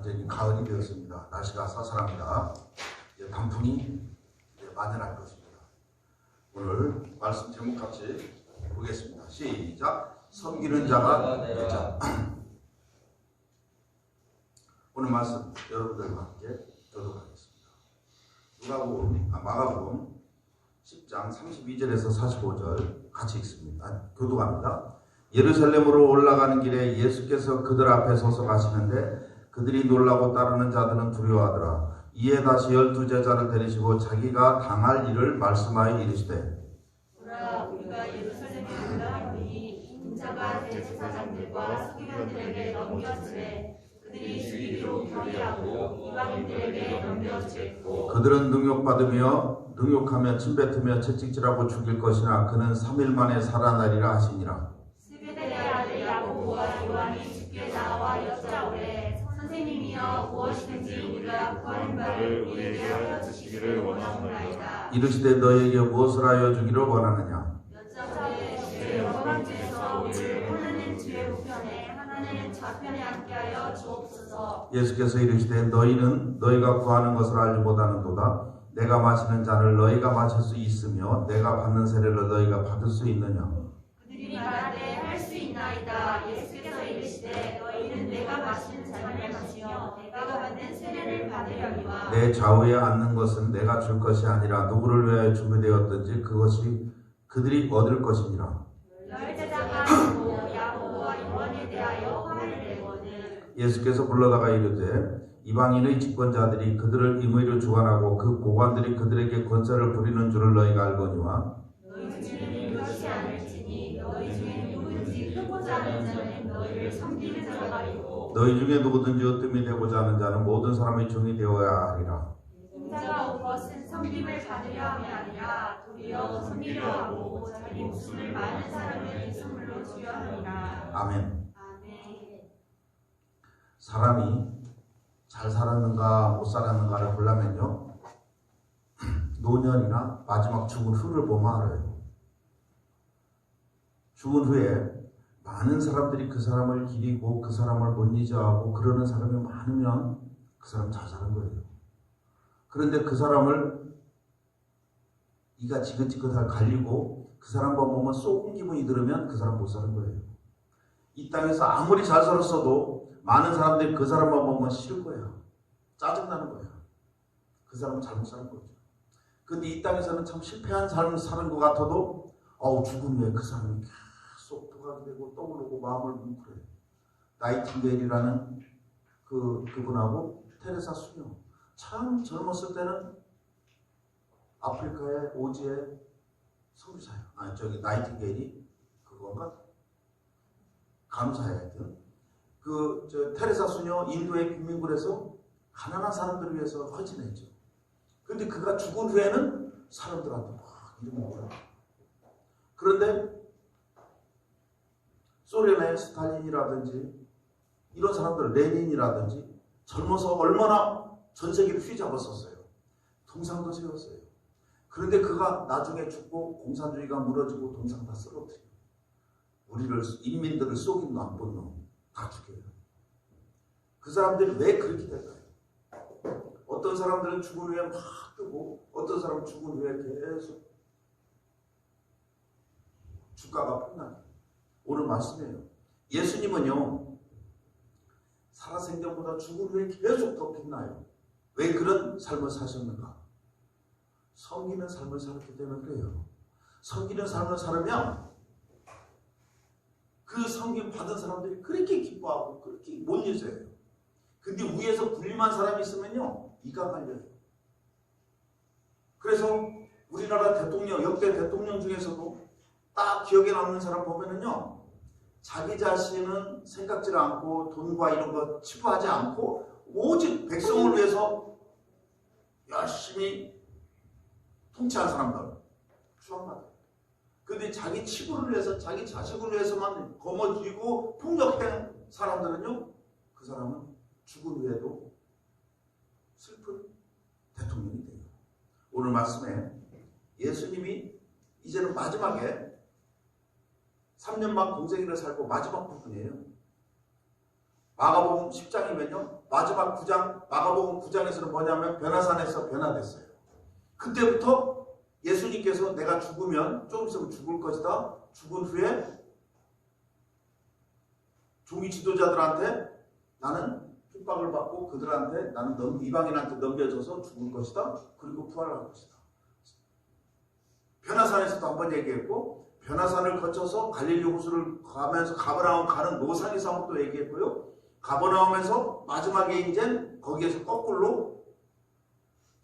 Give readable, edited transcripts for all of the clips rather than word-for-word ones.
완전히 가을이 되었습니다. 날씨가 쌀쌀합니다. 단풍이 만연할 것입니다. 오늘 말씀 제목 같이 보겠습니다. 시작. 섬기는 자가 되자. 오늘 말씀 여러분들과 함께 교독하겠습니다. 마가복음 10장 32절에서 45절 같이 읽습니다. 교독합니다. 예루살렘으로 올라가는 길에 예수께서 그들 앞에 서서 가시는데 그들이 놀라고 따르는 자들은 두려워하더라. 이에 다시 12제자를 데리시고 자기가 당할 일을 말씀하여 이르시되 보라, 우리가 예루살렘에 올라가니 인자가 대제사장들과 서기관들에게 넘겨지되 그들이 죽이기로 결의하고 이방인들에게 넘겨지겠고 그들은 능욕하며 침뱉으며 채찍질하고 죽일 것이나 그는 3일 만에 살아나리라 하시니라. 스베데의 아들 야고보와 요한이 주께 나와 여짜오되 선생님이여 무엇이든지 우리가 구하는 바를 우리에게 하여 주시기를 원하오나이다. 이르시되 너에게 무엇을 하여 주기를 원하느냐. 여짜오되 주의 여러 가지에서 우리를 하나는 주의 우편에 하나는 좌편에 앉게 하여 주옵소서. 예수께서 이르시되 너희가 구하는 것을 알지 못하는도다. 내가 마시는 잔을 너희가 마실 수 있으며 내가 받는 세례를 너희가 받을 수 있느냐. 그들이 말하되 할 수 있나이다. 예수께서 이르시되 너희는 내가 마시는 잔을 마시며 내가 받는 세례를 받으려니와 내 좌우에 앉는 것은 내가 줄 것이 아니라 누구를 위하여 준비되었든지 그것이 그들이 얻을 것이니라. 열제자가 야고보와 요한에 대하여 화를 내거늘 예수께서 불러다가 이르되 이방인의 집권자들이 그들을 임의로 주관하고 그 고관들이 그들에게 권세를 부리는 줄을 너희가 알거니와 너희 중에는 이것이 않을지니 너희 중에 누구든지 크고자 하는 자는 너희를 섬기는 자가 아니고 너희 중에 누구든지 으뜸이 되고자 하는 자는 모든 사람의 종이 되어야 하리라. 인자가 온 것은 섬김을 받으려 함이 아니라 도리어 섬기려 하고 자기 목숨을 많은 사람을 예수물로 주려 함이라. 아멘. 아멘. 사람이 잘 살았는가 못 살았는가를 보려면요 노년이나 마지막 죽은 후를 보면 알아요. 죽은 후에 많은 사람들이 그 사람을 기리고 그 사람을 못 잊어하고 그러는 사람이 많으면 그 사람 잘 사는 거예요. 그런데 그 사람을 이가 지긋지긋하게 갈리고 그 사람만 보면 쏘은 기분이 들으면 그 사람 못 사는 거예요. 이 땅에서 아무리 잘 살았어도 많은 사람들이 그 사람만 보면 싫을 거야. 짜증나는 거야. 그 사람은 잘못 사는 거죠. 근데 이 땅에서는 참 실패한 삶을 사는 것 같아도 죽은 후에 그 사람이 계속 부각이 되고 떠오르고 마음을 뭉클해. 나이팅게일이라는 그분하고 테레사 수녀 참 젊었을 때는 아프리카의 오지의 선교사예요. 나이팅게일이 그건가? 간호사예요. 하여튼 테레사 수녀 인도의 빈민굴에서 가난한 사람들을 위해서 헌신했죠. 그런데 그가 죽은 후에는 사람들한테 막 이름을 몰아요. 그런데 소련의 스탈린이라든지 이런 사람들, 레닌이라든지 젊어서 얼마나 전 세계를 휘잡았었어요. 동상도 세웠어요. 그런데 그가 나중에 죽고 공산주의가 무너지고 동상 다 쓰러뜨려요. 인민들을 속인 나쁜 놈 다 죽여요. 그 사람들이 왜 그렇게 될까요? 어떤 사람들은 죽은 후에 막 뜨고 어떤 사람은 죽은 후에 계속 주가가 폭락해요. 오늘 말씀이에요. 예수님은요 살아생전보다 죽은 후에 계속 더 빛나요. 왜 그런 삶을 사셨는가? 섬기는 삶을 살았기 때문에 그래요. 섬기는 삶을 살으면 그 섬김 받은 사람들이 그렇게 기뻐하고 그렇게 못 잊어요. 근데 위에서 군림한 사람이 있으면요 이가 갈려요. 그래서 우리나라 대통령, 역대 대통령 중에서도 딱 기억에 남는 사람 보면은요 자기 자신은 생각지 않고 돈과 이런 거 치부하지 않고 오직 백성을 위해서 열심히 통치한 사람들 추앙받아요. 근데 자기 치부를 위해서 자기 자식을 위해서만 거머쥐고 폭력한 사람들은요 그 사람은 죽은 후에도 슬픈 대통령이 돼요. 오늘 말씀에 예수님이 이제는 마지막에 3년만 공생일을 살고 마지막 부분이에요. 마가복음 10장이면요. 마지막 9장, 마가복음 9장에서는 뭐냐면 변화산에서 변화됐어요. 그때부터 예수님께서 내가 죽으면 조금 있으면 죽을 것이다. 죽은 후에 종이 지도자들한테 나는 핍박을 받고 그들한테 나는 이방인한테 넘겨져서 죽을 것이다. 그리고 부활할 것이다. 변화산에서도 한번 얘기했고 변화산을 거쳐서 갈릴리 호수를 가면서 가버나움 가는 노상에서 또 얘기했고요. 가버나움에서 마지막에 이제 거기에서 거꾸로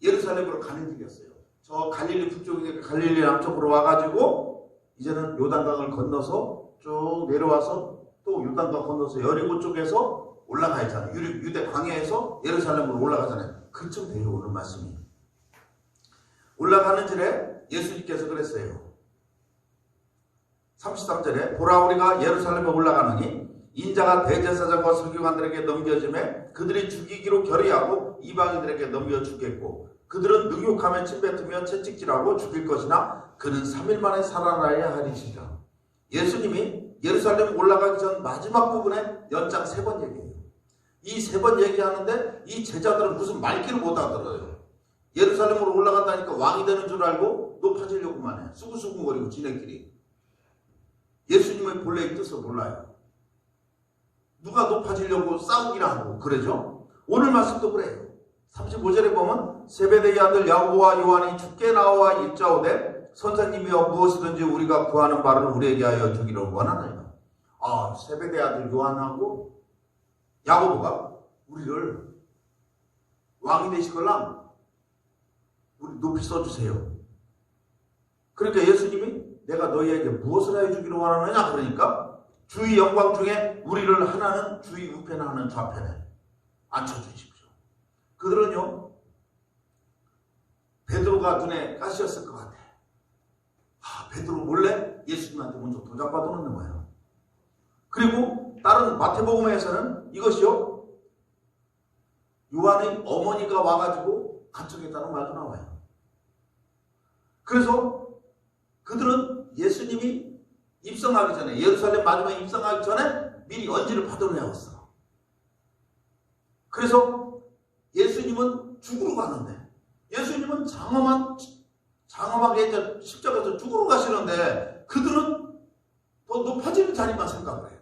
예루살렘으로 가는 길이었어요. 저 갈릴리 북쪽에 갈릴리 남쪽으로 와가지고 이제는 요단강을 건너서 쭉 내려와서 또 요단강 건너서 여리고 쪽에서 올라가잖아요. 유대 광야에서 예루살렘으로 올라가잖아요. 그쯤 돼요. 오늘 말씀이. 올라가는 길에 예수님께서 그랬어요. 33절에 보라 우리가 예루살렘에 올라가느니 인자가 대제사장과 서기관들에게 넘겨짐에 그들이 죽이기로 결의하고 이방인들에게 넘겨주겠고 그들은 능욕하며 침뱉으며 채찍질하고 죽일 것이나 그는 3일 만에 살아나야 하리시라. 예수님이 예루살렘 올라가기 전 마지막 부분에 연장 3번 얘기해요. 이 3번 얘기하는데 이 제자들은 무슨 말귀를 못 알아들어요. 예루살렘으로 올라간다니까 왕이 되는 줄 알고 높아지려고만 해. 수구수구거리고 지네끼리. 예수님의 본래의 뜻을 몰라요. 누가 높아지려고 싸우기나 하고 그러죠. 오늘 말씀도 그래요. 35절에 보면 세베대의 아들 야고보와 요한이 주께 나와 일자오되 선생님이여 무엇이든지 우리가 구하는 바를 우리에게 하여 주기를 원하나이다. 세베대의 아들 요한하고 야고보가 우리를 왕이 되시걸랑 우리 높이 써주세요. 그러니까 예수님이 내가 너희에게 무엇을 하여 주기를 원하느냐 그러니까 주의 영광 중에 우리를 하나는 주의 우편에 하나는 좌편에 앉혀주십시오. 그들은요 베드로가 눈에 가시였을 것 같아. 베드로 몰래 예수님한테 먼저 도장 받아놓는 거예요. 그리고 다른 마태복음에서는 이것이요 요한의 어머니가 와가지고 간청했다는 말도 나와요. 그래서 그들은 예수님이 입성하기 전에 예루살렘 마지막에 입성하기 전에 미리 언지를 받아내었어. 그래서 예수님은 죽으러 가는데 예수님은 장엄하게 이제 십자가에서 죽으러 가시는데 그들은 더 높아지는 자리만 생각을 해요.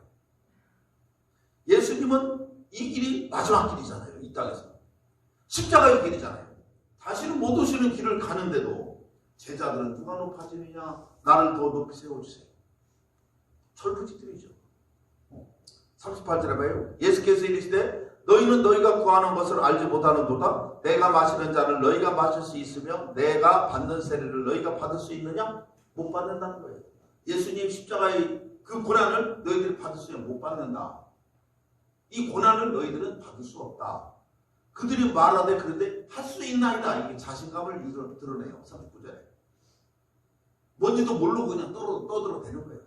예수님은 이 길이 마지막 길이잖아요. 이 땅에서. 십자가의 길이잖아요. 다시는 못 오시는 길을 가는데도 제자들은 누가 높아지느냐 나를 더 높이 세워주세요. 철부지들이죠. 38절에 봐요. 예수께서 이르시되 너희는 너희가 구하는 것을 알지 못하는도다. 내가 마시는 잔을 너희가 마실 수 있으며 내가 받는 세례를 너희가 받을 수 있느냐? 못 받는다는 거예요. 예수님 십자가의 그 고난을 너희들이 받을 수 있냐? 못 받는다. 이 고난을 너희들은 받을 수 없다. 그들이 말하되 그런데 할 수 있나이다. 이게 자신감을 드러내요. 39절에. 뭔지도 모르고 그냥 떠들어대는 거예요.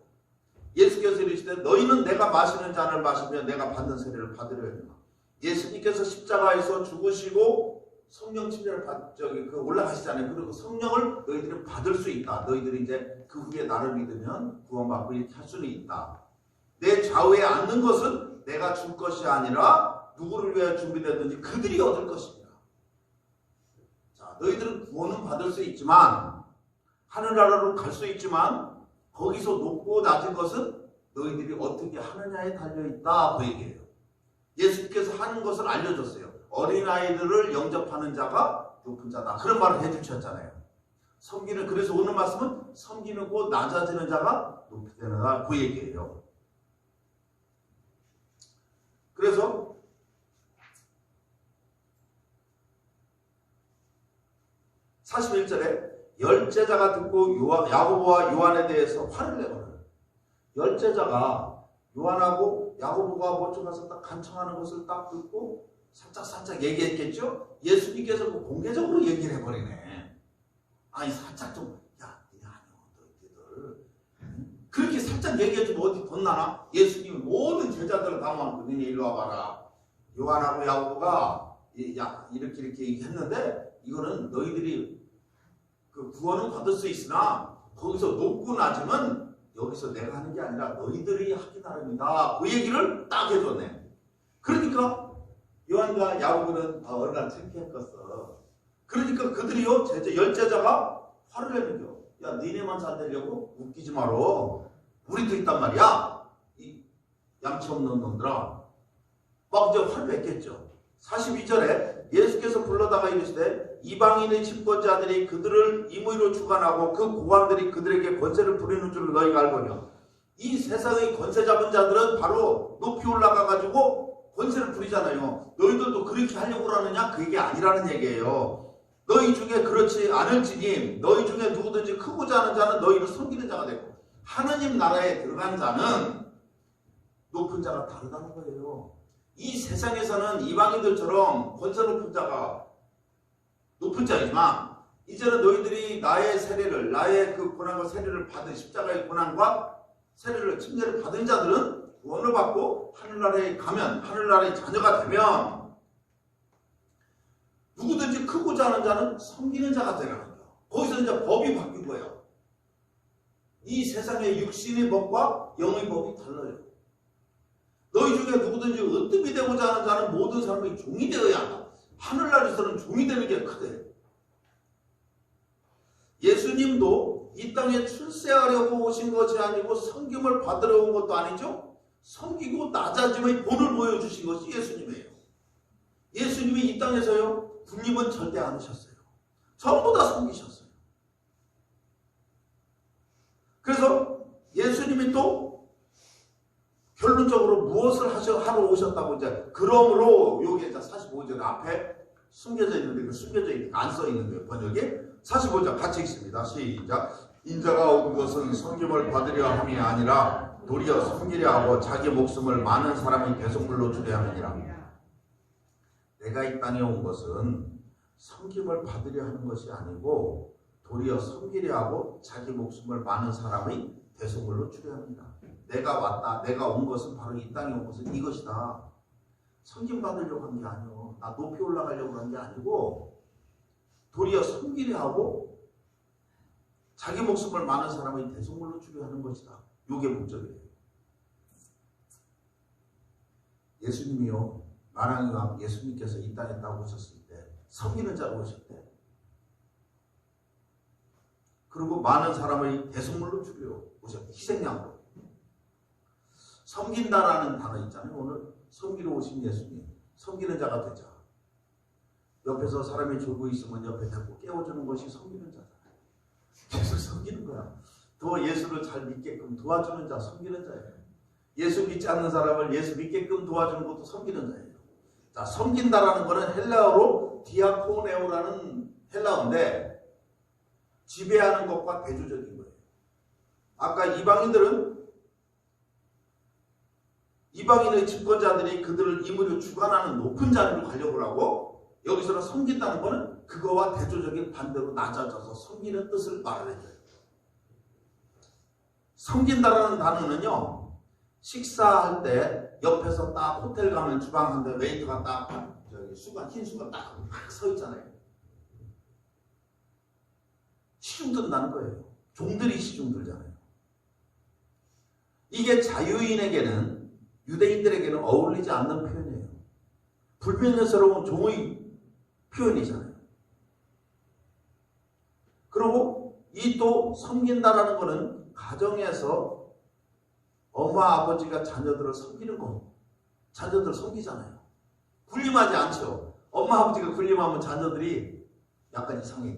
예수께서 이르시되 너희는 내가 마시는 잔을 마시며 내가 받는 세례를 받으려 했나. 예수님께서 십자가에서 죽으시고 성령 침례를 올라가시잖아요. 그리고 성령을 너희들은 받을 수 있다. 너희들이 이제 그 후에 나를 믿으면 구원받고 이렇게 할 수는 있다. 내 좌우에 앉는 것은 내가 줄 것이 아니라 누구를 위하여 준비되든지 그들이 얻을 것입니다. 자, 너희들은 구원은 받을 수 있지만 하늘나라로 갈 수 있지만 거기서 높고 낮은 것은 너희들이 어떻게 하느냐에 달려있다. 그 얘기예요. 예수님께서 하는 것을 알려줬어요. 어린아이들을 영접하는 자가 높은 자다. 그런 말을 해주셨잖아요. 그래서 오늘 말씀은 섬기는 곧 낮아지는 자가 높이 되는다. 그 얘기예요. 그래서 (41절에) 열제자가 듣고 야고보와 요한에 대해서 화를 내거든요. 열제자가 요한하고 야고보가 먼저 가서 딱 간청하는 것을 딱 듣고 살짝 얘기했겠죠? 예수님께서 공개적으로 얘기를 해버리네. 아니 살짝 좀 니네 아니요 너희들 그렇게 살짝 얘기해주면 어디 덧나나? 예수님이 모든 제자들을 담아놓고 니네 일로 와봐라. 요한하고 야고보가 이렇게 얘기했는데 이거는 너희들이 그 구원은 받을 수 있으나 거기서 높고 낮으면 여기서 내가 하는 게 아니라 너희들이 하기 나름이다. 그 얘기를 딱 해줬네. 그러니까 요한과 야고보는 얼마나 창피했겠어. 그러니까 그들이요 열제자가 화를 내는겨. 야 니네만 잘 되려고 웃기지 마라. 우리도 있단 말이야. 이 양치 없는 놈들아. 막 이제 화를 냈겠죠. 42절에 예수께서 불러다가 이르시되 이방인의 집권자들이 그들을 임의로 주관하고 그 고관들이 그들에게 권세를 부리는 줄 너희가 알거냐. 이 세상의 권세 잡은 자들은 바로 높이 올라가가지고 권세를 부리잖아요. 너희들도 그렇게 하려고 하느냐? 그게 아니라는 얘기예요. 너희 중에 그렇지 않을지니 너희 중에 누구든지 크고자 하는 자는 너희를 섬기는 자가 되고 하느님 나라에 들어간 자는 높은 자가 다르다는 거예요. 이 세상에서는 이방인들처럼 권세 높은 자가 높은 자이지만 이제는 너희들이 나의 세례를 나의 그 고난과 세례를 받은 십자가의 고난과 세례를 침례를 받은 자들은 구원을 받고 하늘나라에 가면 하늘나라의 자녀가 되면 누구든지 크고자 하는 자는 섬기는 자가 되라는 거예요. 거기서 이제 법이 바뀐 거예요. 이 세상의 육신의 법과 영의 법이 달라요. 너희 중에 누구든지 으뜸이 되고자 하는 자는 모든 사람이 종이 되어야 한다. 하늘나라에서는 종이 되는 게 크대. 예수님도 이 땅에 출세하려고 오신 것이 아니고 섬김을 받으러 온 것도 아니죠. 섬기고 낮아짐의 본을 보여주신 것이 예수님이에요. 예수님이 이 땅에서요 군림은 절대 안 하셨어요. 전부 다 섬기셨어요. 그래서 예수님이 또 결론적으로 무엇을 하러 오셨다고 이제 그러므로 여기 이제 45절 앞에 숨겨져 있는데 그 숨겨져 있는 안 써 있는데요. 번역에 45절 같이 읽습니다. 시작. 인자가 온 것은 섬김을 받으려 함이 아니라 도리어 섬기려 하고 자기 목숨을 많은 사람의 대속물로 주려 함이니라. 내가 이 땅에 온 것은 섬김을 받으려 하는 것이 아니고 도리어 섬기려 하고 자기 목숨을 많은 사람의 대속물로 주려 합니다. 내가 왔다. 내가 온 것은 바로 이 땅에 온 것은 이것이다. 섬김 받으려고 한 게 아니오. 나 높이 올라가려고 한 게 아니고 도리어 섬기려 하고 자기 목숨을 많은 사람의 대속물로 주려 하는 것이다. 이게 목적이에요. 예수님이요. 만왕의 왕 예수님께서 이 땅에 딱 오셨을 때 섬기는 자로 오셨대. 그리고 많은 사람의 대속물로 주려 오셨대. 희생양으로. 섬긴다라는 단어 있잖아요. 오늘 섬기러 오신 예수님. 섬기는 자가 되자. 옆에서 사람이 졸고 있으면 옆에 데리고 깨워주는 것이 섬기는 자잖아요. 계속 섬기는 거야. 더 예수를 잘 믿게끔 도와주는 자, 섬기는 자예요. 예수 믿지 않는 사람을 예수 믿게끔 도와주는 것도 섬기는 자예요. 자, 섬긴다라는 거는 헬라어로 디아코네오라는 헬라어인데 지배하는 것과 대조적인 거예요. 아까 이방인의 집권자들이 그들을 임의로 주관하는 높은 자리로 가려고 하고 여기서는 섬긴다는 것은 그거와 대조적인 반대로 낮아져서 섬기는 뜻을 말하는 거예요. 섬긴다라는 단어는요. 식사할 때 옆에서 딱 호텔 가면 주방 한 대 웨이터가 딱 수건 흰 수건 딱 서 있잖아요. 시중 든다는 거예요. 종들이 시중 들잖아요. 이게 자유인에게는 유대인들에게는 어울리지 않는 표현이에요. 불명예스러운 종의 표현이잖아요. 그리고 이 또 섬긴다라는 거는 가정에서 엄마 아버지가 자녀들을 섬기는 거. 자녀들을 섬기잖아요. 군림하지 않죠. 엄마 아버지가 군림하면 자녀들이 약간 이상해.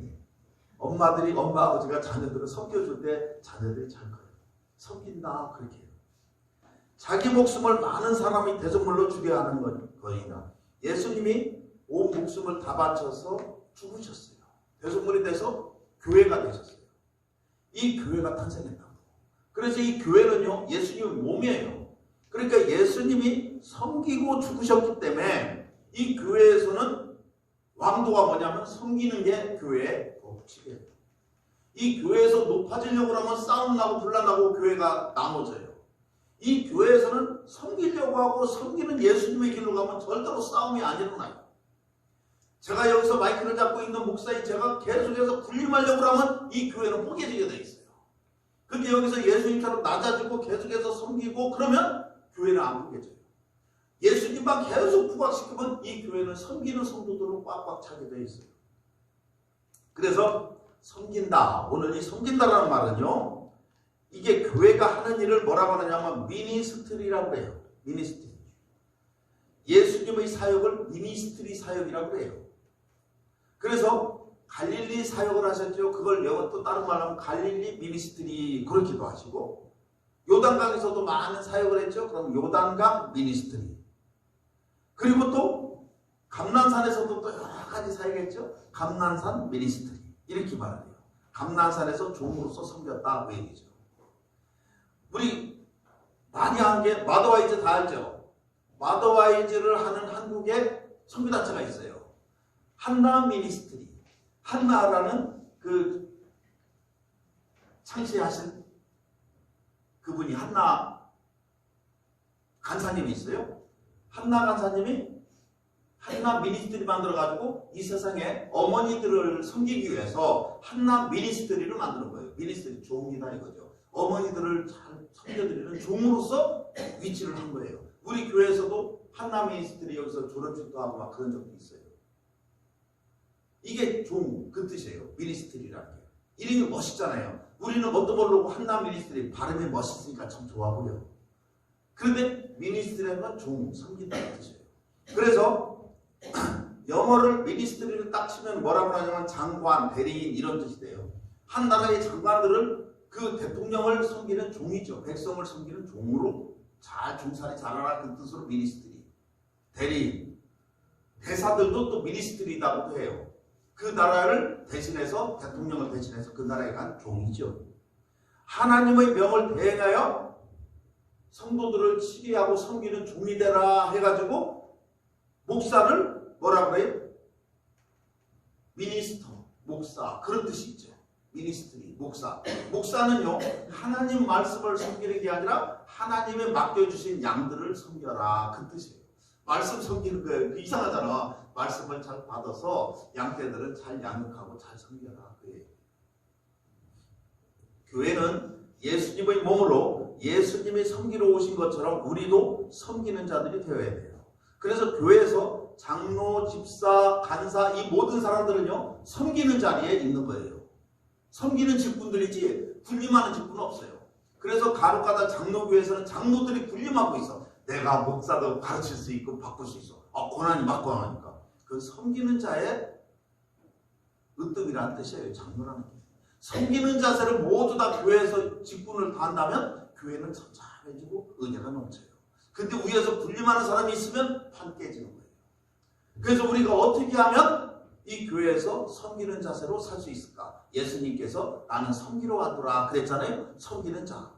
엄마 아버지가 자녀들을 섬겨줄 때 자녀들이 잘 커요. 섬긴다 그렇게 해요. 자기 목숨을 많은 사람이 대속물로 주려 하는 거니까 예수님이 온 목숨을 다 바쳐서 죽으셨어요. 대속물이 돼서 교회가 되셨어요. 이 교회가 탄생했다고. 그래서 이 교회는요 예수님의 몸이에요. 그러니까 예수님이 섬기고 죽으셨기 때문에 이 교회에서는 왕도가 뭐냐면 섬기는 게 교회의 법칙이에요. 이 교회에서 높아지려고 하면 싸움 나고 분란 나고 교회가 나눠져요. 이 교회에서는 섬기려고 하고 섬기는 예수님의 길로 가면 절대로 싸움이 안 일어나요. 제가 여기서 마이크를 잡고 있는 목사인 제가 계속해서 군림하려고 하면 이 교회는 포개지게 돼 있어요. 근데 여기서 예수님처럼 낮아지고 계속해서 섬기고 그러면 교회는 안 포개져요. 예수님만 계속 부각시키면 이 교회는 섬기는 성도들로 꽉꽉 차게 되어 있어요. 그래서 섬긴다. 오늘 이 섬긴다라는 말은요, 이게 교회가 하는 일을 뭐라고 하느냐면 미니스트리라고 해요. 미니스트리. 예수님의 사역을 미니스트리 사역이라고 해요. 그래서 갈릴리 사역을 하셨죠. 그걸 또 다른 말로 하면 갈릴리 미니스트리 그렇기도 하시고, 요단강에서도 많은 사역을 했죠. 그럼 요단강 미니스트리. 그리고 또 감난산에서도 또 여러 가지 사역했죠. 감난산 미니스트리. 이렇게 말해요. 감난산에서 종으로서 섬겼다 그 얘기죠. 우리 많이 한 게 마더와이즈 다 알죠. 마더와이즈를 하는 한국에 선교단체가 있어요. 한나 미니스트리. 한나라는 그 창시하신 그분이 한나 간사님이 있어요. 한나 간사님이 한나 미니스트리 만들어가지고 이 세상에 어머니들을 섬기기 위해서 한나 미니스트리를 만드는 거예요. 미니스트리 종이다 이거죠. 어머니들을 잘 섬겨드리는 종으로서 위치를 한 거예요. 우리 교회에서도 한나 미니스트리 여기서 졸업식도 하고 막 그런 적도 있어요. 이게 종, 그 뜻이에요. 미니스트리라는 게. 이름이 멋있잖아요. 우리는 뭣도 모르고 한나 미니스트리 발음이 멋있으니까 참 좋아 보여. 그런데 미니스트리라는 건 종, 섬긴다는 뜻이에요. 그래서 영어를 미니스트리를 딱 치면 뭐라고 하냐면 장관, 대리인 이런 뜻이 돼요. 한 나라의 장관들을 그 대통령을 섬기는 종이죠. 백성을 섬기는 종으로 잘 종살이 잘하라 그 뜻으로 미니스트리. 대리인. 대사들도 또 미니스트리라고도 해요. 그 나라를 대신해서 대통령을 대신해서 그 나라에 간 종이죠. 하나님의 명을 대행하여 성도들을 치리하고 섬기는 종이 되라 해가지고 목사를 뭐라고 해요? 미니스터, 목사 그런 뜻이 있죠. 미니스트리, 목사. 목사는요 하나님 말씀을 섬기는 게 아니라 하나님의 맡겨주신 양들을 섬겨라 그 뜻이에요. 말씀 섬기는 거예요. 이상하잖아. 말씀을 잘 받아서 양떼들은 잘 양육하고 잘 섬겨라. 그게. 교회는 예수님의 몸으로 예수님이 섬기러 오신 것처럼 우리도 섬기는 자들이 되어야 돼요. 그래서 교회에서 장로, 집사, 간사 이 모든 사람들은요 섬기는 자리에 있는 거예요. 섬기는 직분들이지 군림하는 직분은 없어요. 그래서 간혹가다 장로교회에서는 장로들이 군림하고 있어. 내가 목사도 가르칠 수 있고 바꿀 수 있어. 고난이 막 권하니까. 그 섬기는 자의 으뜸이라는 뜻이에요. 장로라는 게. 섬기는 자세를 모두 다 교회에서 직분을 다한다면 교회는 참참해지고 은혜가 넘쳐요. 근데 위에서 군림하는 사람이 있으면 판 깨지는 거예요. 그래서 우리가 어떻게 하면 이 교회에서 섬기는 자세로 살 수 있을까? 예수님께서 나는 섬기러 왔더라 그랬잖아요. 섬기는 자.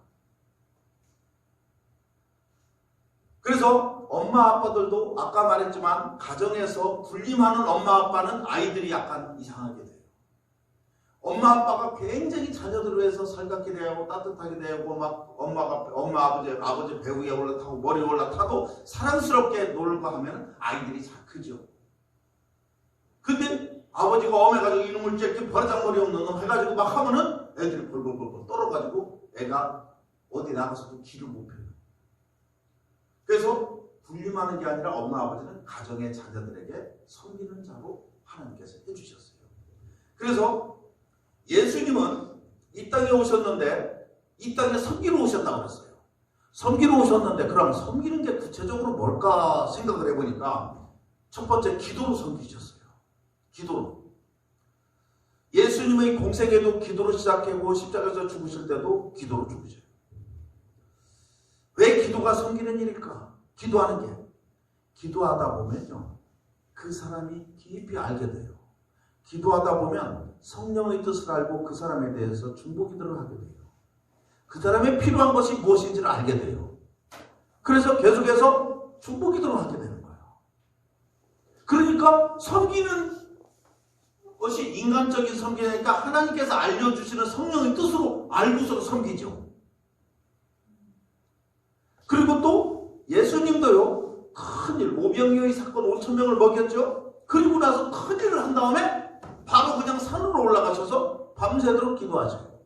그래서 엄마 아빠들도 아까 말했지만 가정에서 군림하는 엄마 아빠는 아이들이 약간 이상하게 돼요. 엄마 아빠가 굉장히 자녀들을 위해서 살갑게 대하고 따뜻하게 대하고 막 엄마 아버지 배 위에 올라타고 머리 올라타도 사랑스럽게 놀고 하면 아이들이 잘 크죠. 근데 아버지가 엄해가지고 이놈을 쬐게 버르장머리 없는 놈 해가지고 막 하면은 애들이 벌벌벌 떨어가지고 애가 어디 나가서도 길을 못 펴요. 그래서 군림하는 게 아니라 엄마 아버지는 가정의 자녀들에게 섬기는 자로 하나님께서 해주셨어요. 그래서 예수님은 이 땅에 오셨는데 이 땅에 섬기러 오셨다고 그랬어요. 섬기러 오셨는데 그럼 섬기는 게 구체적으로 뭘까 생각을 해보니까 첫 번째 기도로 섬기셨어요. 기도로. 예수님의 공생애도 기도로 시작하고 십자가에서 죽으실 때도 기도로 죽으셔요. 왜 기도가 섬기는 일일까? 기도하는 게. 기도하다 보면요. 그 사람이 깊이 알게 돼요. 기도하다 보면 성령의 뜻을 알고 그 사람에 대해서 중보기도를 하게 돼요. 그 사람의 필요한 것이 무엇인지를 알게 돼요. 그래서 계속해서 중보기도를 하게 되는 거예요. 그러니까 섬기는 것이 인간적인 섬기니까 하나님께서 알려주시는 성령의 뜻으로 알고서 섬기죠. 그리고 또 예수님도요. 큰일, 오병이어의 사건 5,000명을 먹였죠. 그리고 나서 큰일을 한 다음에 바로 그냥 산으로 올라가셔서 밤새도록 기도하죠.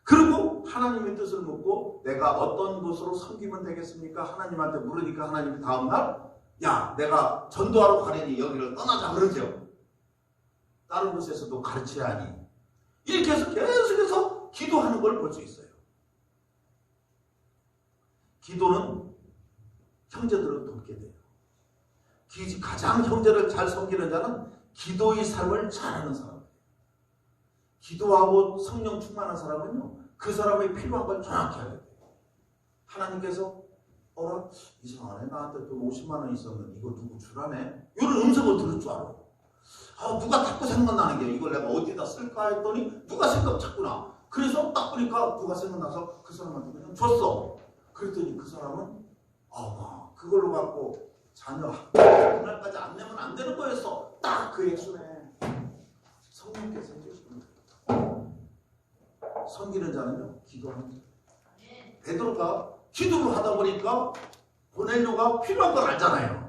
그리고 하나님의 뜻을 묻고 내가 어떤 곳으로 섬기면 되겠습니까? 하나님한테 물으니까 하나님이 다음날 야 내가 전도하러 가려니 여기를 떠나자 그러죠. 다른 곳에서도 가르쳐야 하니 이렇게 해서 계속해서 기도하는 걸 볼 수 있어요. 기도는 형제들을 돕게 돼요. 가장 형제를 잘 섬기는 자는 기도의 삶을 잘하는 사람이에요. 기도하고 성령 충만한 사람은요, 그 사람의 필요한 걸 정확히 하게 돼요. 하나님께서 어라? 이상하네. 나한테 또 50만 원 있었는데 이거 누구 주라네? 이런 음성을 들을 줄 알아. 누가 자꾸 생각나는 게 이걸 내가 어디다 쓸까 했더니 누가 생각났구나. 그래서 딱 보니까 누가 생각나서 그 사람한테 그냥 줬어. 그랬더니 그 사람은 그걸로 갖고 자녀 그날까지 안 내면 안 되는 거였어. 딱 그 액션에 성령께서 해주시는 거예요. 섬기는 자는요 기도하는 자. 베드로가 기도를 하다 보니까 고넬료가 필요한 걸 알잖아요.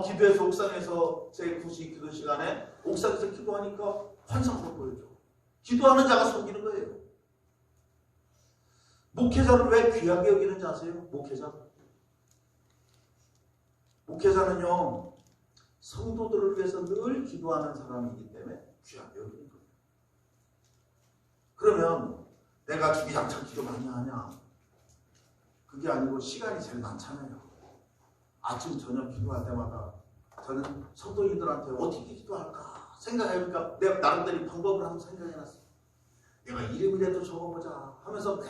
기도해서 옥상에서 제9시 기도 시간에 옥상에서 기도하니까 환상으로 보여줘. 기도하는 자가 섬기는 거예요. 목회자를 왜 귀하게 여기는지 아세요? 목회자는요 성도들을 위해서 늘 기도하는 사람이기 때문에 귀하게 여기는 거예요. 그러면 내가 주기장창 기도 많이 하냐? 그게 아니고 시간이 제일 많잖아요. 아침 저녁 기도할 때마다 저는 성도인들한테 어떻게 기도할까 생각해보니까 내가 나름대로 방법을 한번 생각해놨어. 내가 이름이라도 적어보자 하면서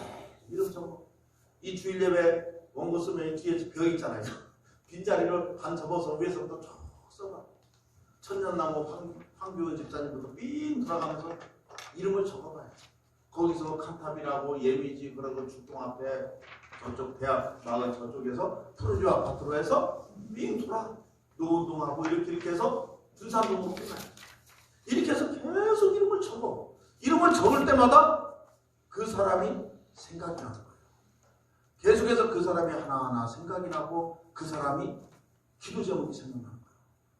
이름 적어. 이 주일 예배 원고 쓰면 뒤에 벼 있잖아요. 빈자리를 반 접어서 위에서부터 쭉 써봐. 천년나무 황교은 집사님부터 삥 돌아가면서 이름을 적어봐요. 거기서 칸탑이라고 예미지 그러고 죽동 앞에 저쪽 대학 마을 저쪽에서 푸르주 아파트로 해서 삥 돌아. 노운동하고 이렇게 해서 준산동으로 끝나요. 이렇게 해서 계속 이름을 적어. 이름을 적을 때마다 그 사람이 생각이 나는 거예요. 계속해서 그 사람이 하나하나 생각이 나고 그 사람이 기도 제목이 생각나는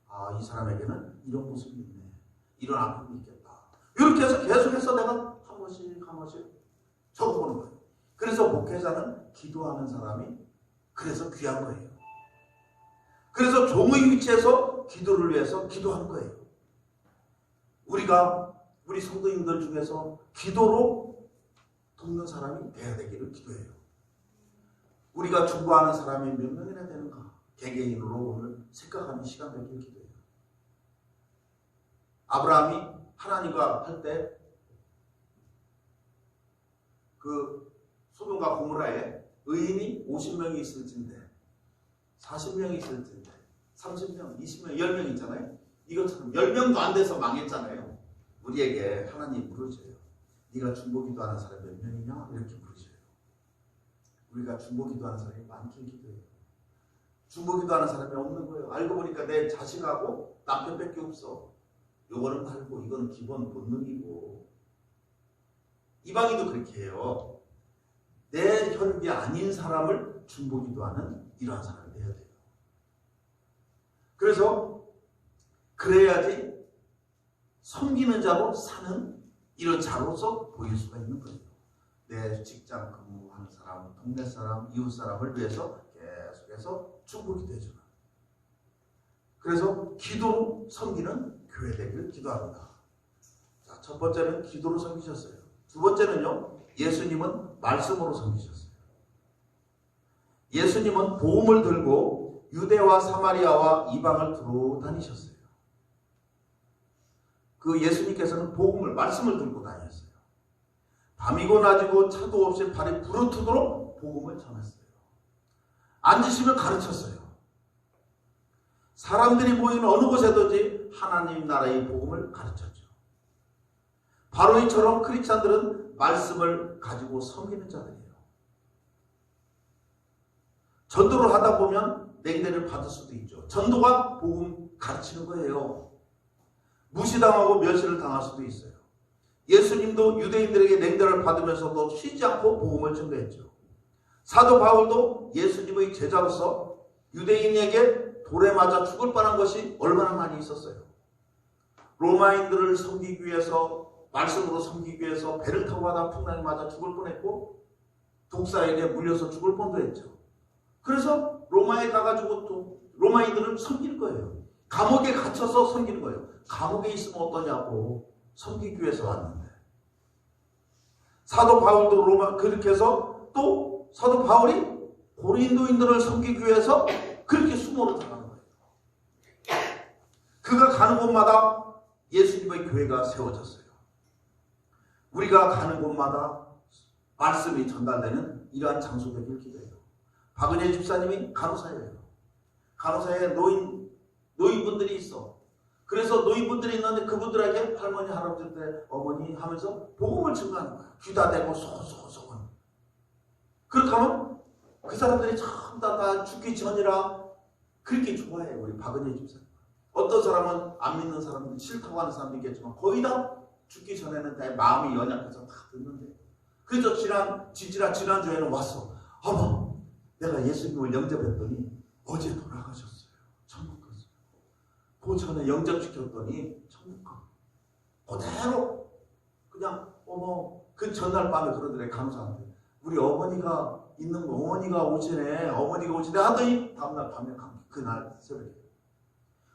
거예요. 이 사람에게는 이런 모습이 있네. 이런 아픔이 있겠다. 이렇게 해서 계속해서 내가 한 번씩 적어보는 거예요. 그래서 목회자는 기도하는 사람이 그래서 귀한 거예요. 그래서 종의 위치에서 기도를 위해서 기도하는 거예요. 우리 성도님들 중에서 기도로 돕는 사람이 돼야 되기를 기도해요. 우리가 중보하는 사람이 몇 명이나 되는가? 개개인으로 오늘 생각하는 시간 되기를 기도해요. 아브라함이 하나님과 할 때 그 소돔과 고모라에 의인이 50명이 있을진데 40명이 있을진데 30명, 20명, 10명 있잖아요. 이것처럼 10명도 안 돼서 망했잖아요. 우리에게 하나님 물으셔요. 네가 중보기도하는 사람이 몇 명이냐? 이렇게 물으셔요. 우리가 중보기도하는 사람이 많길 기도해요. 중보기도하는 사람이 없는 거예요. 알고 보니까 내 자식하고 남편밖에 없어. 요거는 말고 이거는 기본 본능이고. 이방인도 그렇게 해요. 내 혈육이 아닌 사람을 중보기도하는 이러한 사람이 되어야 돼요. 그래서 그래야지 섬기는 자로 사는 이런 자로서 보일 수가 있는 거예요. 내 직장 근무하는 사람, 동네 사람, 이웃 사람을 위해서 계속해서 중보기도 해주는. 그래서 기도로 섬기는 교회 되기를 기도합니다. 자, 첫 번째는 기도로 섬기셨어요. 두 번째는요, 예수님은 말씀으로 섬기셨어요. 예수님은 복음을 들고 유대와 사마리아와 이방을 두루 다니셨어요. 그 예수님께서는 복음을, 말씀을 들고 다녔어요. 밤이고 낮이고 차도 없이 발이 부르트도록 복음을 전했어요. 앉으시면 가르쳤어요. 사람들이 모이는 어느 곳에든지 하나님 나라의 복음을 가르쳤죠. 바로 이처럼 크리스찬들은 말씀을 가지고 섬기는 자들이에요. 전도를 하다 보면 냉대를 받을 수도 있죠. 전도가 복음 가르치는 거예요. 무시당하고 멸시를 당할 수도 있어요. 예수님도 유대인들에게 냉대를 받으면서도 쉬지 않고 복음을 전도했죠. 사도 바울도 예수님의 제자로서 유대인에게 돌에 맞아 죽을 뻔한 것이 얼마나 많이 있었어요. 로마인들을 섬기기 위해서 말씀으로 섬기기 위해서 배를 타고 가다 풍랑이 맞아 죽을 뻔했고 독사에게 물려서 죽을 뻔도 했죠. 그래서 로마에 가가지고 또 로마인들을 섬길 거예요. 감옥에 갇혀서 섬기는 거예요. 감옥에 있으면 어떠냐고 섬기기 위해서 왔는데 사도 바울도 로마 그렇게 해서 또 사도 바울이 고린도인들을 섬기기 위해서 그렇게 수모를 당하는 거예요. 그가 가는 곳마다 예수님의 교회가 세워졌어요. 우리가 가는 곳마다 말씀이 전달되는 이러한 장소 되길 기도해요. 박은혜 집사님이 간호사예요. 간호사에 노인분들이 있어. 그래서 노인분들이 있는데 그분들에게 할머니, 할아버지한테 어머니 하면서 복음을 증거하는 거야. 귀다 대고 소곤소곤소곤. 그렇게 하면 그 사람들이 참 다 죽기 전이라 그렇게 좋아해요. 우리 박은혜 집사님. 어떤 사람은 안 믿는 사람들 싫다고 하는 사람도 있겠지만 거의 다 죽기 전에는 다 마음이 연약해서 다 듣는데 그래서 지난주에는 왔어. 어머, 내가 예수님을 영접했더니 어제 돌아가셨어요. 천국 갔어요. 그 전에 영접시켰더니 천국 가. 그대로 그냥 그 전날 밤에 그러더래. 간호사한테 우리 어머니가 있는 거 어머니가 오시네 하더니 다음날 밤에 그날 새벽에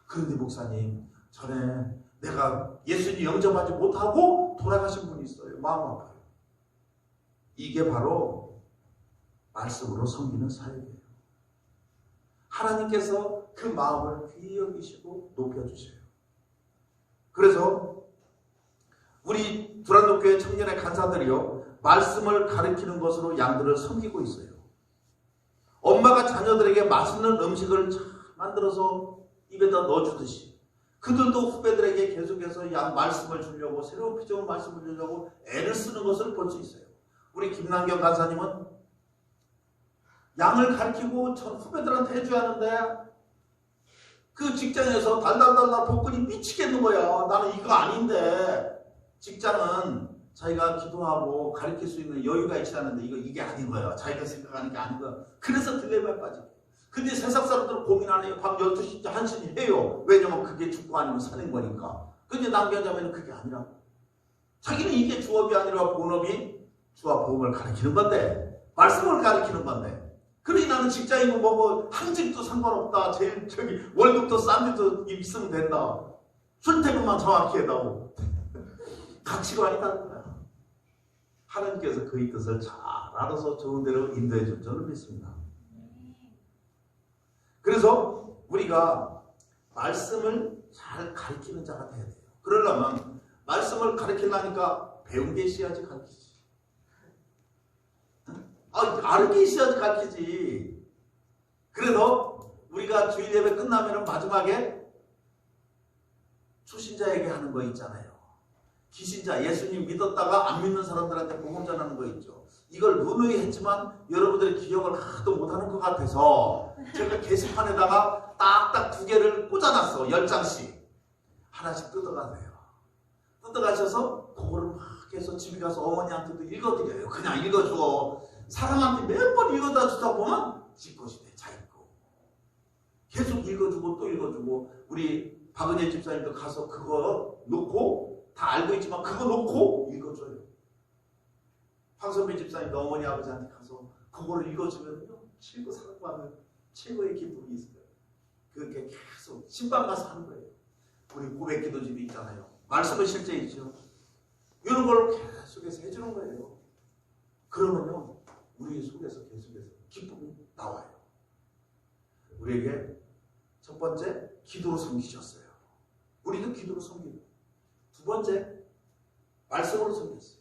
그런데 목사님 전에 내가 예수님 영접하지 못하고 돌아가신 분이 있어요. 마음 아파요. 이게 바로 말씀으로 섬기는 사역이에요. 하나님께서 그 마음을 귀히 여기시고 높여주세요. 그래서 우리 두란노교회 청년의 간사들이요 말씀을 가르치는 것으로 양들을 섬기고 있어요. 엄마가 자녀들에게 맛있는 음식을 만들어서 입에다 넣어주듯이 그들도 후배들에게 계속해서 양 말씀을 주려고 새로운 피조물 말씀을 주려고 애를 쓰는 것을 볼 수 있어요. 우리 김남경 간사님은 양을 가르치고 전 후배들한테 해줘야 하는데 그 직장에서 달달달달 복근이 미치겠는 거야. 나는 이거 아닌데 직장은 자기가 기도하고 가르칠 수 있는 여유가 있지 않은데 이게 아닌 거야. 자기가 생각하는 게 아닌 거야. 그래서 딜레마에 빠지고. 근데 세상 사람들은 고민 안 해요. 밤 12시, 1시니 해요. 왜냐면 그게 죽고 아니면 사는 거니까. 근데 남겨자면 그게 아니라고. 자기는 이게 주업이 아니라 본업이 주와 복음을 가르치는 건데 말씀을 가르치는 건데 그러니 나는 직장이고 뭐고 한직도 상관없다. 제일 월급도 싼 데도 있으면 된다. 출퇴근만 정확히 해다오. 가치관이 다른 거야. 하나님께서 그의 뜻을 잘 알아서 좋은 대로 인도해 줄 줄을 믿습니다. 그래서 우리가 말씀을 잘 가르치는 자가 돼야 돼요. 그러려면 말씀을 가르치려니까 배운 게 있어야지 가르치지. 아는 게 있어야지 가르치지. 그래서 우리가 주일 예배 끝나면 마지막에 초신자에게 하는 거 있잖아요. 기신자, 예수님 믿었다가 안 믿는 사람들한테 복음 전하는 거 있죠. 이걸 누누이 했지만 여러분들이 기억을 하도 못하는 것 같아서 제가 게시판에다가 딱딱 2개를 꽂아놨어. 10장씩. 하나씩 뜯어가세요. 뜯어가셔서 그거를 막 해서 집에 가서 어머니한테도 읽어드려요. 그냥 읽어줘. 사람한테 몇 번 읽어다 주다 보면 지것이 돼. 자기고. 계속 읽어주고 또 읽어주고 우리 박은혜 집사님도 가서 그거 놓고 다 알고 있지만 그거 놓고 읽어줘요. 황선배 집사님도 어머니 아버지한테 가서 그거를 읽어주면요 최고 사랑받는 최고의 기쁨이 있어요. 그렇게 계속 신방 가서 하는 거예요. 우리 고백 기도집이 있잖아요. 말씀은 실제 있죠. 이런 걸 계속해서 해주는 거예요. 그러면요 우리 속에서 계속해서 기쁨이 나와요. 우리에게 첫 번째 기도로 섬기셨어요. 우리도 기도로 섬기고 두 번째 말씀으로 섬겼어요.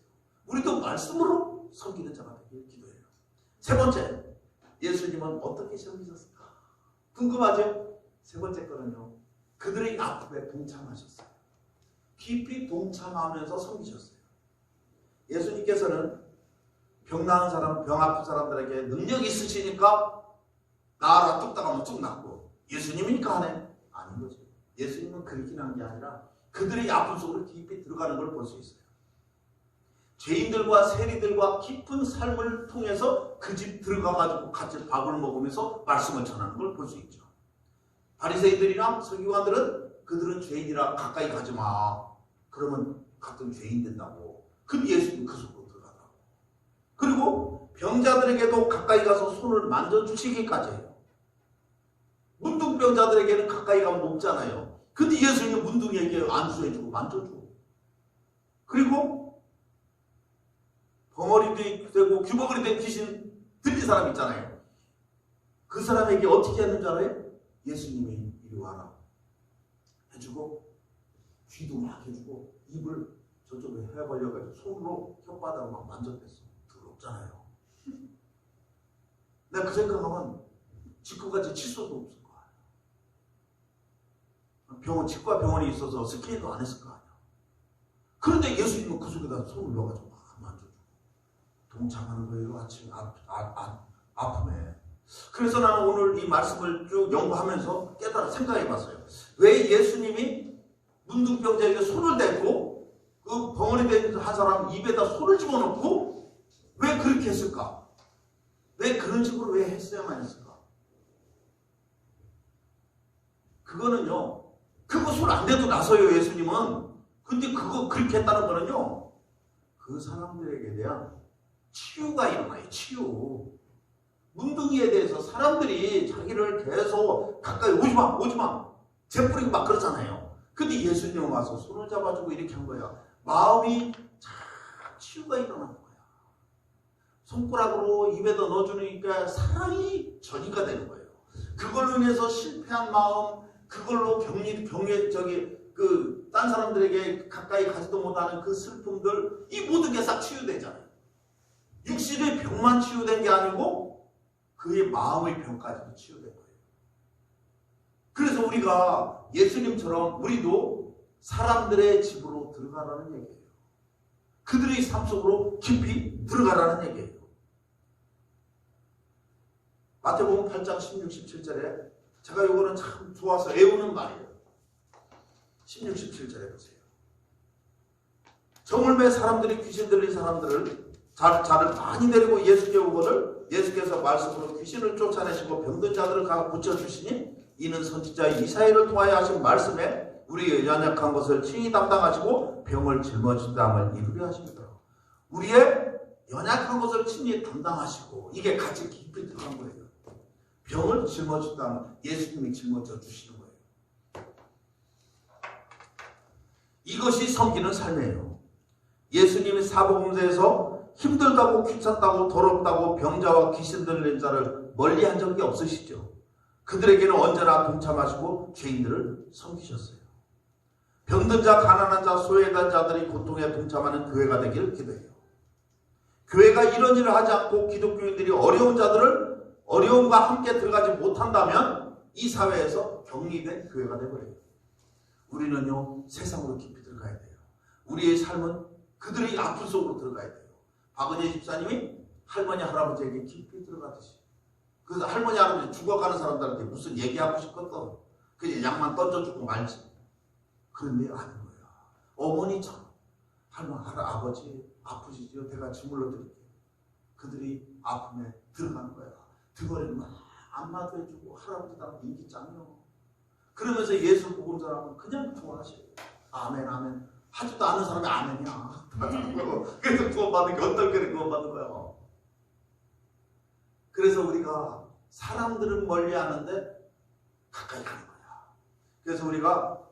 우리도 말씀으로 섬기는 자가 되길 기도해요. 세 번째 예수님은 어떻게 섬기셨을까? 궁금하죠? 세 번째 거는요 그들의 아픔에 동참하셨어요. 깊이 동참하면서 섬기셨어요. 예수님께서는 병 나은 사람, 병 아픈 사람들에게 능력이 있으시니까 나아라 뚝딱 하면 뚝 낫고 예수님이니까 하네? 아닌 거죠. 예수님은 그렇게 한 게 아니라 그들의 아픔 속으로 깊이 들어가는 걸 볼 수 있어요. 죄인들과 세리들과 깊은 삶을 통해서 그 집 들어가가지고 같이 밥을 먹으면서 말씀을 전하는 걸 볼 수 있죠. 바리새인들이나 서기관들은 그들은 죄인이라 가까이 가지 마. 그러면 가끔 죄인 된다고. 근데 예수님 그 속으로 들어가더라고. 그리고 병자들에게도 가까이 가서 손을 만져주시기까지 해요. 문둥병자들에게는 가까이 가면 높잖아요. 근데 예수님은 문둥이에게 안수해주고 만져주고. 그리고 벙어리 되고 귀머거리 된 귀신 들린 사람 있잖아요. 그 사람에게 어떻게 했는지 알아요? 예수님이 이리 와라 해주고 귀도 막 해주고 입을 저쪽에 해버려가지고 손으로 혓바닥을 막 만졌댔어. 더럽잖아요. 내가 그 생각하면 지금까지 칫솔도 없을 거 아니야. 병원, 치과 병원이 있어서 스캔도 안 했을 거 아니야. 그런데 예수님은 그 속에다 손을 넣어가지고 막 만져주고 동참하는 거예요. 아침 아픔에. 그래서 나는 오늘 이 말씀을 쭉 연구하면서 깨달아 생각해 봤어요. 왜 예수님이 문둥병자에게 손을 댔고 그 벙어리 된 한 사람 입에다 손을 집어넣고 왜 그렇게 했을까? 왜 그런 식으로 왜 했어야만 했을까? 그거는요, 그거 손 안 대도 나서요, 예수님은. 근데 그거 그렇게 했다는 거는요, 그 사람들에게 대한 치유가 일어나요, 치유. 문둥이에 대해서 사람들이 자기를 계속 가까이 오지마, 오지마, 재뿌리고 막 그러잖아요. 근데 예수님 와서 손을 잡아주고 이렇게 한 거야. 마음이 참 치유가 일어나는 거야. 손가락으로 입에다 넣어주니까 사랑이 전이가 되는 거예요. 그걸로 인해서 실패한 마음, 그걸로 딴 사람들에게 가까이 가지도 못하는 그 슬픔들, 이 모든 게 싹 치유되잖아요. 육신의 병만 치유된 게 아니고 그의 마음의 병까지도 치유된 거예요. 그래서 우리가 예수님처럼 우리도 사람들의 집으로 들어가라는 얘기예요. 그들의 삶 속으로 깊이 들어가라는 얘기예요. 마태복음 8장 16, 17절에 제가 이거는 참 좋아서 애우는 말이에요. 16, 17절에 보세요. 저물매 사람들이 귀신 들린 사람들을 자를 많이 데리고 예수께 오거늘 예수께서 말씀으로 귀신을 쫓아내시고 병든 자들을 가 고쳐주시니 이는 선지자 이사야를 통하여 하신 말씀에 우리의 연약한 것을 친히 담당하시고 병을 짊어진다함을 이루려 하십니다. 우리의 연약한 것을 친히 담당하시고 이게 같이 깊이 들어간 거예요. 병을 짊어진다면 예수님이 짊어져 주시는 거예요. 이것이 섬기는 삶이에요. 예수님이 사복음서에서 힘들다고 귀찮다고 더럽다고 병자와 귀신 들린 자를 멀리한 적이 없으시죠. 그들에게는 언제나 동참하시고 죄인들을 섬기셨어요. 병든 자, 가난한 자, 소외된 자들이 고통에 동참하는 교회가 되기를 기도해요. 교회가 이런 일을 하지 않고 기독교인들이 어려운 자들을 어려움과 함께 들어가지 못한다면 이 사회에서 격리된 교회가 되어버려요. 우리는요, 세상으로 깊이 들어가야 돼요. 우리의 삶은 그들의 아픔 속으로 들어가야 돼요. 박은혜 집사님이 할머니, 할아버지에게 깊이 들어가듯이. 그래서 할머니, 할아버지 죽어가는 사람들한테 무슨 얘기하고 싶거든. 그냥 약만 던져주고 말지. 그런데 아닌 거야. 어머니처럼 할머니, 아버지 아프시죠? 내가 주물러 드릴게요. 그들이 아픔에 들어가는 거야. 등어리는 막 안마도 해주고 할아버지랑 인기 짱요. 그러면서 예수 복음전하면 그냥 좋아하셔요. 아멘, 아멘. 하지도 않은 사람이 아멘이야. 그래서 구원받는 게 어떨게 구원받는 거야. 그래서 우리가 사람들은 멀리 하는데 가까이 가는 거야. 그래서 우리가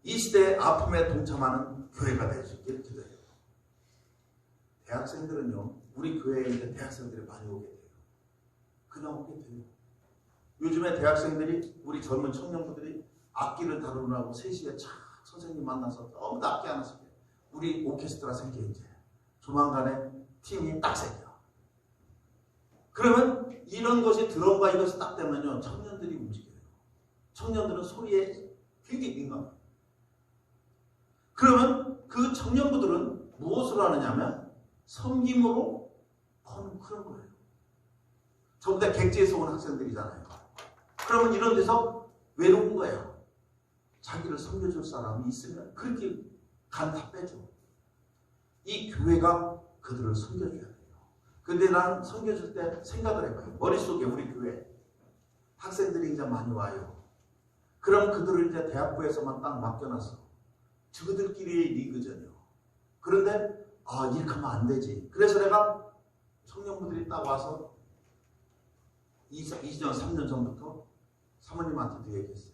이 시대의 아픔에 동참하는 교회가 될 수 있기를 기도해요. 대학생들은요, 우리 교회에 이제 대학생들이 많이 오게 돼요. 그냥 오게 돼요. 요즘에 대학생들이, 우리 젊은 청년분들이 악기를 다루느라고 3시에 차 선생님 만나서 너무 악기 하나 쓰게. 우리 오케스트라 생겨 이제. 조만간에 팀이 딱 생겨. 그러면 이런 것이 드럼과 이것이 딱 되면요, 청년들이 움직여요. 청년들은 소리에 굉장히 민감해요. 그러면 그 청년부들은 무엇을 하느냐면 섬김으로 버는 그런 거예요. 전부 다 객지에서 온 학생들이잖아요. 그러면 이런 데서 외로운 거예요. 자기를 섬겨줄 사람이 있으면 그렇게 간 다 빼줘. 이 교회가 그들을 섬겨줘야 돼요. 근데 난 섬겨줄 때 생각을 해봐요. 머릿속에 우리 교회 학생들이 이제 많이 와요. 그럼 그들을 이제 대학부에서만 딱 맡겨놨어. 저들끼리 리그전이요. 그런데 이렇게 하면 안 되지. 그래서 내가 청년부들이 딱 와서 2년 3년 전부터 사모님한테도 얘기했어요.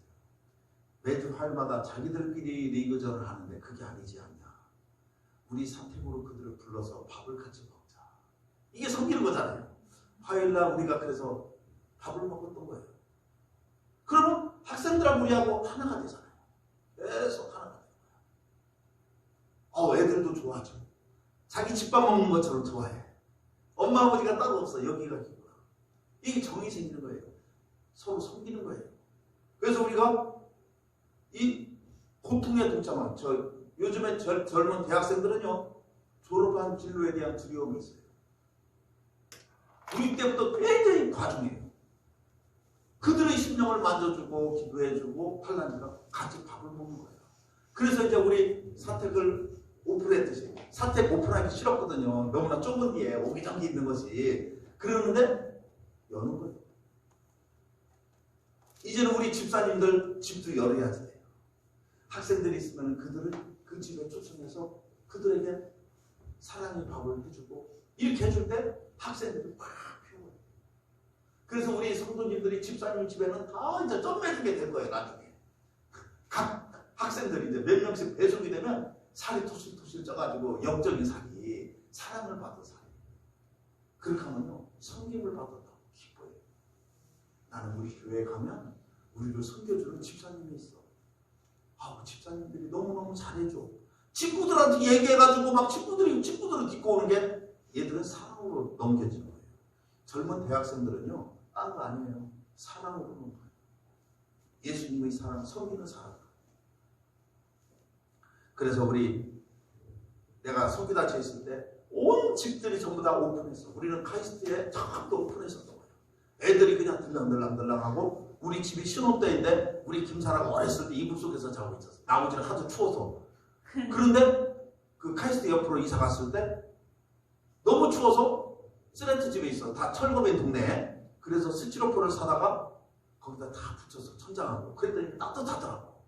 매주 화요일마다 자기들끼리 리그전을 하는데 그게 아니지 않냐. 우리 사택으로 그들을 불러서 밥을 같이 먹자. 이게 섬기는 거잖아요. 화요일날 우리가 그래서 밥을 먹었던 거예요. 그러면 학생들하고 우리하고 하나가 되잖아요. 계속 하나가 되는 거야. 애들도 좋아하죠. 자기 집밥 먹는 것처럼 좋아해. 엄마 아버지가 따로 없어. 여기가 기구나. 이게 정이 생기는 거예요. 서로 섬기는 거예요. 그래서 우리가 이 고통에 동참한 요즘에 젊은 대학생들은요, 졸업한 진로에 대한 두려움이 있어요. 우리 때부터 굉장히 과중해요. 그들의 심령을 만져주고 기도해주고 팔란지가 같이 밥을 먹는 거예요. 그래서 이제 우리 사택을 오픈했듯이, 사택 오픈하기 싫었거든요. 너무나 좁은 데에 오기정기 있는 것이. 그러는데 여는 거예요. 이제는 우리 집사님들 집도 열어야지 돼요. 학생들이 있으면 그들을 그 집에 초청해서 그들에게 사랑의 밥을 해주고 이렇게 해줄 때 학생들이 막 피워요. 그래서 우리 성도님들이 집사님 집에는 다 이제 점 매주게 될 거예요. 나중에 각 학생들이 이제 몇 명씩 배송이 되면 살이 토실토실 쪄가지고 영적인 살이 사랑을 받은 살이. 그렇게 하면요 섬김을 받았다고 기뻐요. 나는 우리 교회에 가면 우리를 섬겨주는 집사님이 있어. 집사님들이 너무너무 잘해줘. 친구들한테 얘기해가지고 막 친구들을 딛고 오는 게 얘들은 사랑으로 넘겨지는 거예요. 젊은 대학생들은요 딴 거 아니에요. 사랑으로 넘는 거예요. 예수님의 사랑, 섬기는 사랑. 그래서 내가 서기단체에 있을 때 온 집들이 전부 다 오픈했어. 우리는 카이스트에 전부 오픈했었던 거예요. 애들이 그냥 들랑들랑하고 우리 집이 신혼 때인데 우리 김사라가 어렸을 때 이불 속에서 자고 있었어. 아버지는 하도 추워서. 그런데 그 카이스트 옆으로 이사 갔을 때 너무 추워서 쓰레트 집에 있어. 다 철거된 동네에. 그래서 스티로폼을 사다가 거기다 다 붙여서 천장하고. 그랬더니 따뜻하더라고.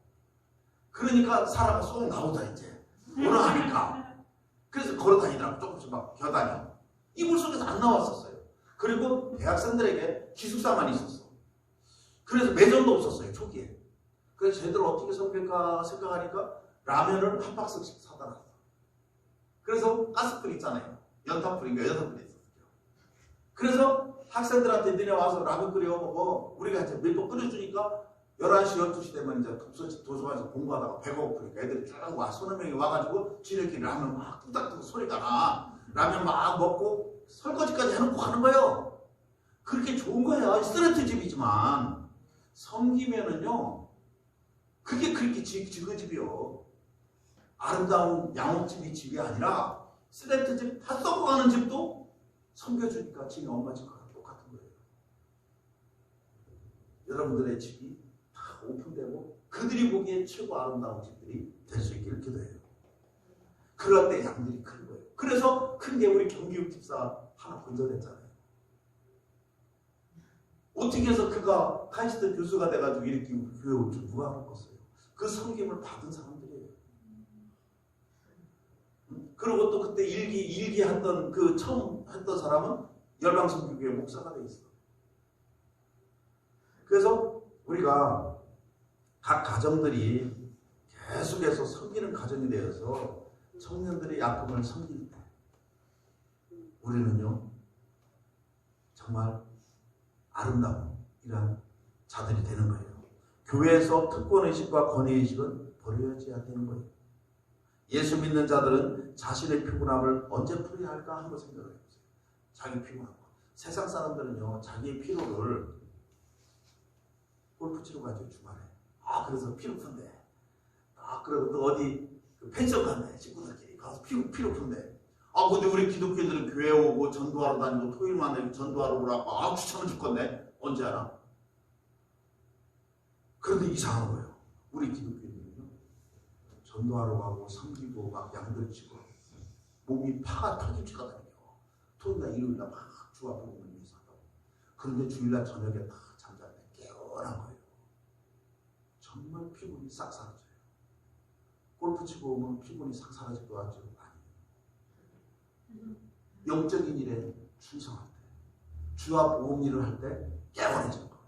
그러니까 사라가 쏙 나오자 이제. 뭐라 하니까. 그래서 걸어다니더라고. 조금씩 막 겨다녀. 이불 속에서 안 나왔었어요. 그리고 대학생들에게 기숙사만 있었어. 그래서 매점도 없었어요. 초기에. 그래서 쟤들 어떻게 섬길까 생각하니까 라면을 한 박스씩 사다 놨어. 그래서 가스불 있잖아요. 연탄불인가 6불 있었어요. 그래서 학생들한테 너네 와서 라면 끓여 먹어. 우리가 이제 몇 번 끓여주니까 11시, 12시 되면 이제 도서관에서 공부하다가 배가 고프니까 애들이 쭉 와. 서너 명이 와가지고 지네끼리 라면 막 뚝딱뚝 소리가 나. 라면 막 먹고 설거지까지 해놓고 가는 거예요. 그렇게 좋은 거예요. 스트레트 집이지만 섬기면은요 그게 그렇게 지그집이요. 아름다운 양옥집이 집이 아니라 스트레트 집 다 썩어가는 집도 섬겨주니까 지네 엄마 집과 똑같은 거예요. 여러분들의 집이 다 오픈되고 그들이 보기에 최고 아름다운 집들이 될 수 있기를 기도해요. 그럴 때 양들이 큰 거예요. 그래서 큰 게 우리 경기육 집사 하나 건져냈잖아요. 어떻게 해서 그가 카이스트 교수가 돼가지고 이렇게 교회 올 줄 누가 알았겠어요. 그 섬김을 받은 사람들이에요. 그리고 또 그때 일기 했던 그 처음 했던 사람은 열방성교회 목사가 돼 있어. 그래서 우리가 각 가정들이 계속해서 섬기는 가정이 되어서 청년들의 약품을 섬길 때 우리는요 정말 아름다운 이러한 자들이 되는 거예요. 교회에서 특권의식과 권위의식은 버려야지 되는 거예요. 예수 믿는 자들은 자신의 피곤함을 언제 풀어야 할까 한번 생각을 해보세요. 자기 피곤함. 세상 사람들은요 자기의 피로를 골프 치러 가죠 주말에. 그래서 피로 푼대. 그리고 또 어디 펜션 갔네 친구들끼리 가서 피로 푼대. 근데 우리 기독교인들은 교회 오고 전도하러 다니고 토요일만 전도하러 오라고 추천을 줄 건데 언제 하나? 그런데 이상한 거예요. 우리 기독교인들은요 전도하러 가고 섬기고 막 양들 치고 몸이 파가 터질지가 다니요. 토요일날 일요일날 막 주 앞에 오면 위해서 한다고. 그런데 주일날 저녁에 딱 잠잘 때 깨어난 거예요. 정말 피곤이 싹 사라져요. 골프 치고 오면 피곤이 싹 사라질 것 같죠? 아니에요. 영적인 일에 충성할 때, 주와 복음 일을 할 때 깨어나질 거예요.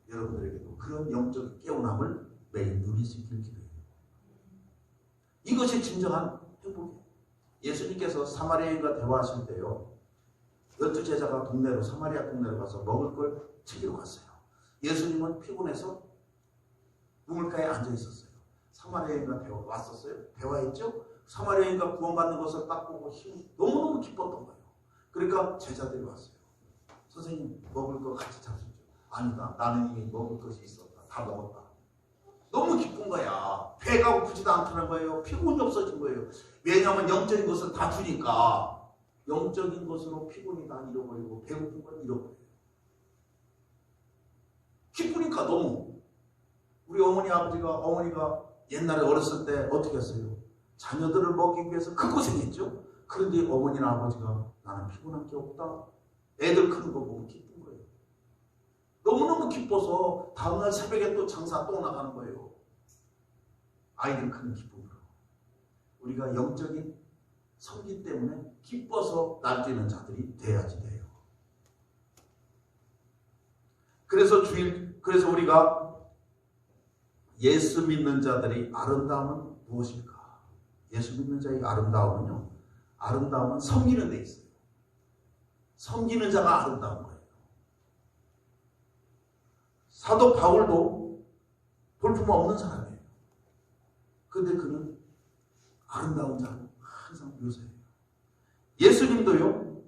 여러분들에게도 그런 영적 깨어남을 매일 누릴 수 있길 기도해요. 이것이 진정한 행복이에요. 예수님께서 사마리아인과 대화하실 때요, 12제자가 동네로, 사마리아 동네로 가서 먹을 걸 챙기러 갔어요. 예수님은 피곤해서 우물가에 앉아 있었어요. 사마리아인과 왔었어요. 대화했죠. 사마리아인과 구원받는 것을 딱 보고 너무너무 기뻤던 거예요. 그러니까 제자들이 왔어요. 선생님, 먹을 거 같이 잡수죠. 아니다, 나는 이미 먹을 것이 있었다. 다 먹었다. 너무 기쁜 거야. 배가 고프지도 않다는 거예요. 피곤이 없어진 거예요. 왜냐하면 영적인 것을 다 주니까. 영적인 것으로 피곤이 다 잃어버리고 배고픈 걸 잃어버려요. 기쁘니까 너무. 우리 어머니가 옛날에 어렸을 때 어떻게 했어요? 자녀들을 먹이기 위해서 큰 고생했죠. 그런데 어머니나 아버지가 나는 피곤한 게 없다. 애들 크는 거 보고 기쁜 거예요. 너무너무 기뻐서 다음날 새벽에 또 장사 또 나가는 거예요. 아이들 크는 기쁨으로. 우리가 영적인 성기 때문에 기뻐서 날뛰는 자들이 돼야지 돼요. 그래서 우리가 예수 믿는 자들이 아름다움은 무엇일까? 예수 믿는 자의 아름다움은요, 아름다움은 섬기는 데 있어요. 섬기는 자가 아름다운 거예요. 사도 바울도 볼품 없는 사람이에요. 근데 그는 아름다운 자로 항상 묘사해요. 예수님도요,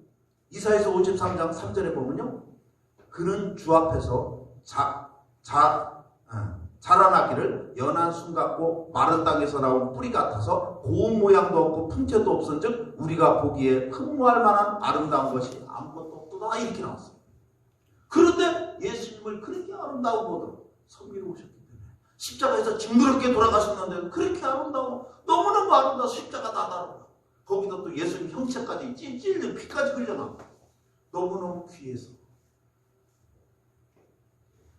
이사야서 53장 3절에 보면요, 그는 주 앞에서 자라나기를 연한 순 같고 마른 땅에서 나온 뿌리 같아서 고운 모양도 없고 풍채도 없은즉 우리가 보기에 흠모할 만한 아름다운 것이 아무것도 없도다, 이렇게 나왔어요. 그런데 예수님을 그렇게 아름다운 것으로 섬기러 오셨기 때문에 십자가에서 징그럽게 돌아가셨는데 그렇게 아름다워, 너무너무 아름다워. 십자가 나다르다. 거기다 또 예수님 형체까지 찔찔 피까지 흘려나. 너무너무 귀해서.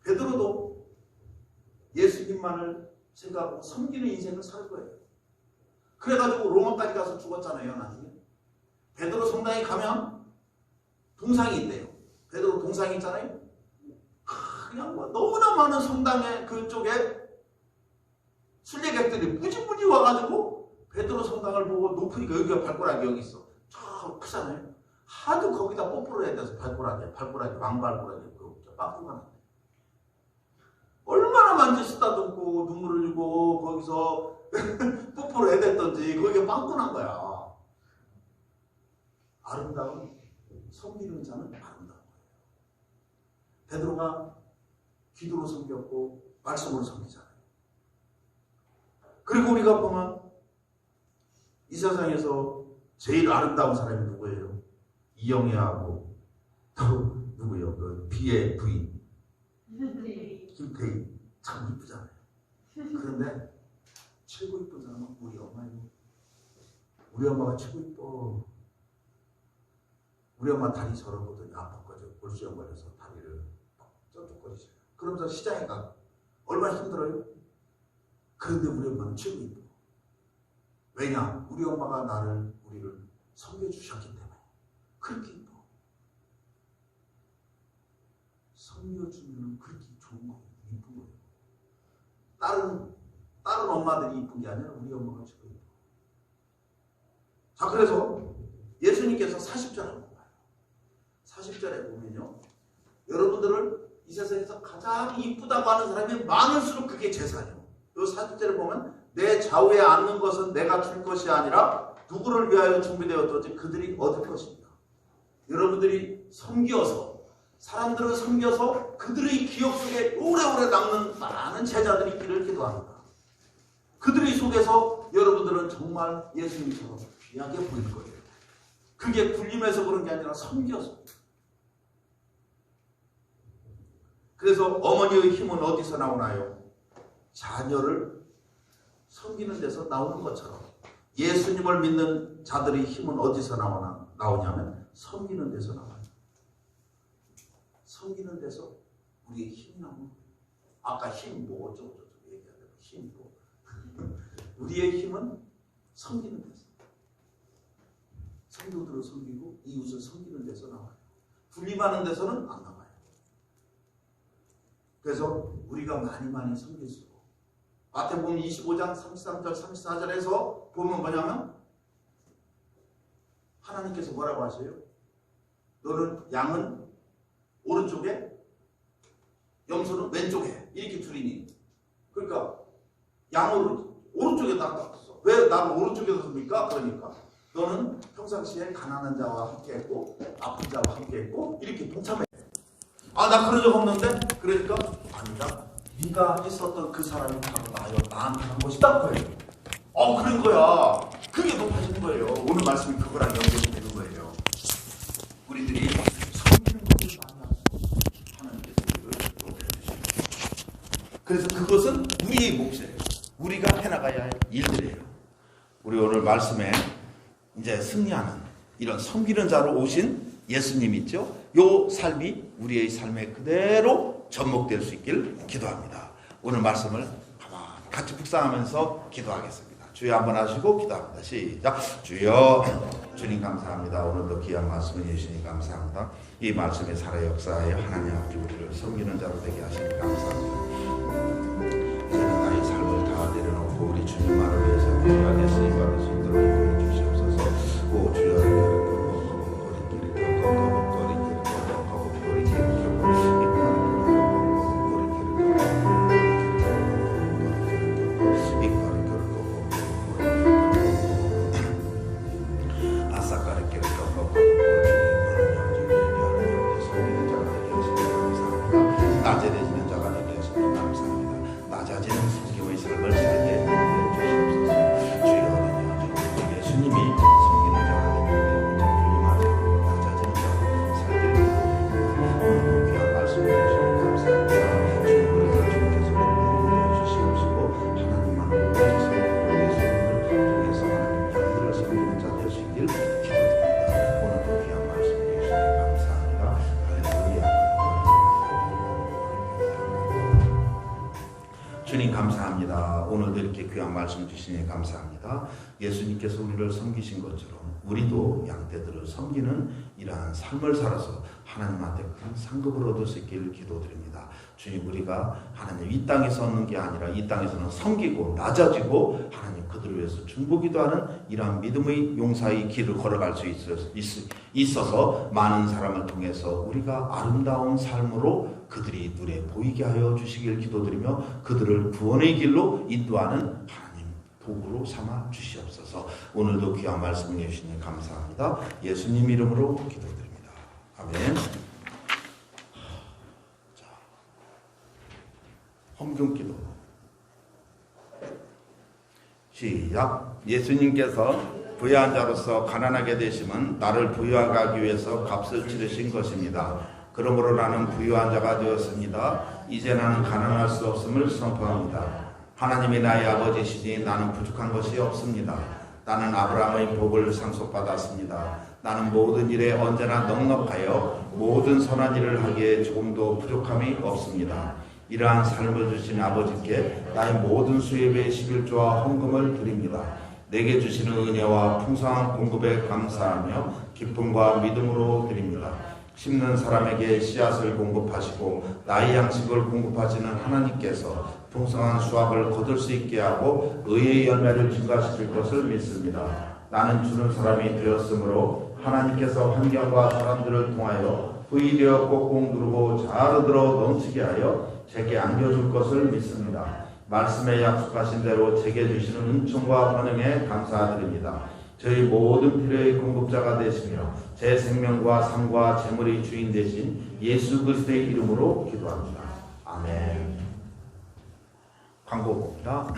베드로도 예수님만을 생각하고 섬기는 인생을 살 거예요. 그래가지고 로마까지 가서 죽었잖아요, 나중에. 베드로 성당에 가면 동상이 있대요. 베드로 동상이 있잖아요. 그냥 뭐 너무나 많은 성당의 그쪽에 순례객들이 무지무지 와가지고 베드로 성당을 보고 높으니까 여기가 발가락이 여기 있어. 저 크잖아요. 하도 거기다 뽀뽀를 해야 돼서 발가락이 왕발가락이 빠꾸가 났대. 얼마나 만지 쓰다듬고 눈물을 흘리고 거기서 뽀뽀를 해야 됐던지 거기가 빵꾸 난 거야. 아름다운 섬기는 자는 아름다운 거예요. 베드로가 기도로 섬겼고 말씀으로 섬기잖아요. 그리고 우리가 보면 이 세상에서 제일 아름다운 사람이 누구예요? 이영애하고 또 누구예요? 그 비의 부인 김태희. 참 이쁘잖아요. 그런데 최고 이쁜 사람은 우리 엄마예요. 우리 엄마가 최고 이뻐. 우리 엄마 다리 저러거든요. 아팠거든요. 골수염 걸려서 다리를 쩍쩍거리셔요. 그러면서 시장에 가. 얼마나 힘들어요? 그런데 우리 엄마는 최고 이뻐. 왜냐? 우리 엄마가 우리를 섬겨주셨기 때문에. 그렇게 이뻐. 섬겨주면 그렇게 좋은 거예요. 이쁜 거예요. 다른 엄마들이 이쁜 게 아니라 우리 엄마가 최고 이뻐. 자, 그래서 예수님께서 40절에 보면 40절에 보면요, 여러분들을 이 세상에서 가장 이쁘다고 하는 사람이 많을수록 그게 재산이에요. 이 40절에 보면 내 좌우에 앉는 것은 내가 줄 것이 아니라 누구를 위하여 준비되었든지 그들이 얻을 것입니다. 여러분들이 섬겨서, 사람들을 섬겨서 그들의 기억 속에 오래오래 남는 많은 제자들이 있기를 기도합니다. 그들의 속에서 여러분들은 정말 예수님처럼 귀하게 보일 거예요. 그게 굴림해서 그런 게 아니라 섬겨서. 그래서 어머니의 힘은 어디서 나오나요? 자녀를 섬기는 데서 나오는 것처럼 예수님을 믿는 자들의 힘은 어디서 나오냐면 섬기는 데서 나와요. 섬기는 데서 우리의 힘이 나오는 거예요. 아까 힘 뭐 어쩌고 얘기하다가 힘 뭐 우리의 힘은 섬기는 데서, 성도들을 섬기고 이웃을 섬기는 데서 나와요. 분립하는 데서는 안 나와요. 그래서 우리가 많이 섬길수록 마태복음 25장 33절 34절에서 보면 뭐냐면 하나님께서 뭐라고 하세요? 너는 양은 오른쪽에 염소는 왼쪽에 이렇게 줄이니, 그러니까 양을 오른쪽에 놨어. 왜 나를 오른쪽에서 씁니까? 그러니까 너는 평상시에 가난한 자와 함께했고 아픈 자와 함께했고 이렇게 동참해. 아, 나 그런 적 없는데? 그러니까 아니다. 네가 했었던 그 사람이 바로 나한테 한 것이다. 거예요. 그런 거야. 그게 높아지는 거예요. 오늘 말씀이 그거랑 연결이 되는 거예요. 우리들이 섬기는 것을 많이 하고 하나님께서 우리를 높여주시고, 그래서 그것은 우리의 몫이에요. 우리가 해나가야 할 일들이에요. 우리 오늘 말씀에 이제 승리하는 이런 섬기는 자로 오신 예수님 있죠? 요 삶이 우리의 삶에 그대로 접목될 수 있길 기도합니다. 오늘 말씀을 같이 묵상하면서 기도하겠습니다. 주여 한번 하시고 기도합니다. 시작. 주여, 주님 감사합니다. 오늘도 귀한 말씀을 주시니 감사합니다. 이 말씀에 살아 역사하여 하나님 아버지 우리를 섬기는 자로 되게 하시니 감사합니다. 이제는 나의 삶을 다 내려놓고 우리 주님만을 위해서 필요하게 쓰임받을 수 있도록 인도해 주시옵소서. 오 주여, 낮아지는 자가 되게 하시니 감사합니다. 낮아지는 성경의 삶을 살게 해주시옵소서. 주여, 예수님이 섬기는 자가 되는데 주님 앞에 낮아지는 자가 살게 해주시옵소서. 귀한 말씀을 주시니 감사합니다. 주님, 우리가 주님께서 인도해 주시옵시고 하나님만 보여주시고 예수님을 통해서 하나님 양들을 섬기는 자 되시길 기도드립니다. 오늘도 귀한 말씀 주시니 감사합니다. 할렐루야. 주님 감사합니다. 오늘도 이렇게 귀한 말씀 주시니 감사합니다. 예수님께서 우리를 섬기신 것처럼 우리도 양떼들을 섬기는 이러한 삶을 살아서 하나님한테 큰 상급을 얻을 수 있기를 기도드립니다. 주님, 우리가 하나님 이 땅에서 얻는 게 아니라 이 땅에서는 섬기고 낮아지고 하나님 그들을 위해서 중보기도 하는 이러한 믿음의 용사의 길을 걸어갈 수 있어서 많은 사람을 통해서 우리가 아름다운 삶으로 그들이 눈에 보이게 하여 주시길 기도드리며 그들을 구원의 길로 인도하는 하나님 도구로 삼아 주시옵소서. 오늘도 귀한 말씀을 해주시니 감사합니다. 예수님 이름으로 기도드립니다. 아멘. 자, 헌금기도 시작. 예수님께서 부유한 자로서 가난하게 되심은 나를 부유하게 하기 위해서 값을 치르신 것입니다. 그러므로 나는 부유한 자가 되었습니다. 이제 나는 가난할 수 없음을 선포합니다. 하나님이 나의 아버지시니 나는 부족한 것이 없습니다. 나는 아브라함의 복을 상속받았습니다. 나는 모든 일에 언제나 넉넉하여 모든 선한 일을 하기에 조금도 부족함이 없습니다. 이러한 삶을 주신 아버지께 나의 모든 수입의 11조와 헌금을 드립니다. 내게 주시는 은혜와 풍성한 공급에 감사하며 기쁨과 믿음으로 드립니다. 심는 사람에게 씨앗을 공급하시고 나의 양식을 공급하시는 하나님께서 풍성한 수확을 거둘 수 있게 하고 의의 열매를 증가시킬 것을 믿습니다. 나는 주는 사람이 되었으므로 하나님께서 환경과 사람들을 통하여 후일되어 꼭꼭 누르고 잘 얻어 넘치게 하여 제게 안겨줄 것을 믿습니다. 말씀에 약속하신 대로 제게 주시는 은총과 환영에 감사드립니다. 저희 모든 필요의 공급자가 되시며 제 생명과 삶과 재물의 주인 되신 예수 그리스도의 이름으로 기도합니다. 아멘. 광고 봅니다.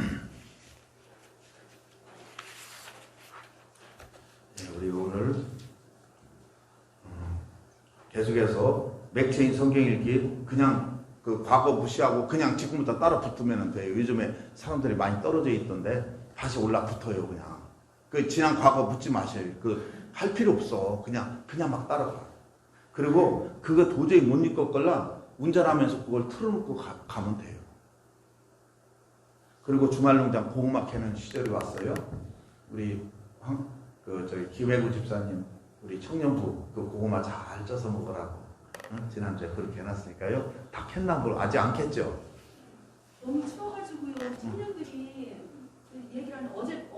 네, 우리 오늘 계속해서 맥체인 성경 읽기 그냥 그 과거 무시하고 그냥 지금부터 따라 붙으면 돼요. 요즘에 사람들이 많이 떨어져 있던데 다시 올라 붙어요. 그냥 그 지난 과거 묻지 마세요. 그 할 필요 없어. 그냥 막 따라가. 그리고 그거 도저히 못 읽겠걸라 운전하면서 그걸 틀어놓고 가면 돼요. 그리고 주말농장 고구마 캐는 시절이 왔어요. 우리 저희 김혜구 집사님, 우리 청년부 그 고구마 잘 쪄서 먹으라고 지난주에 그렇게 해놨으니까요. 다 캤나 뭘 아직 안 캤죠? 너무 추워가지고요. 청년들이 얘기를 하는 어제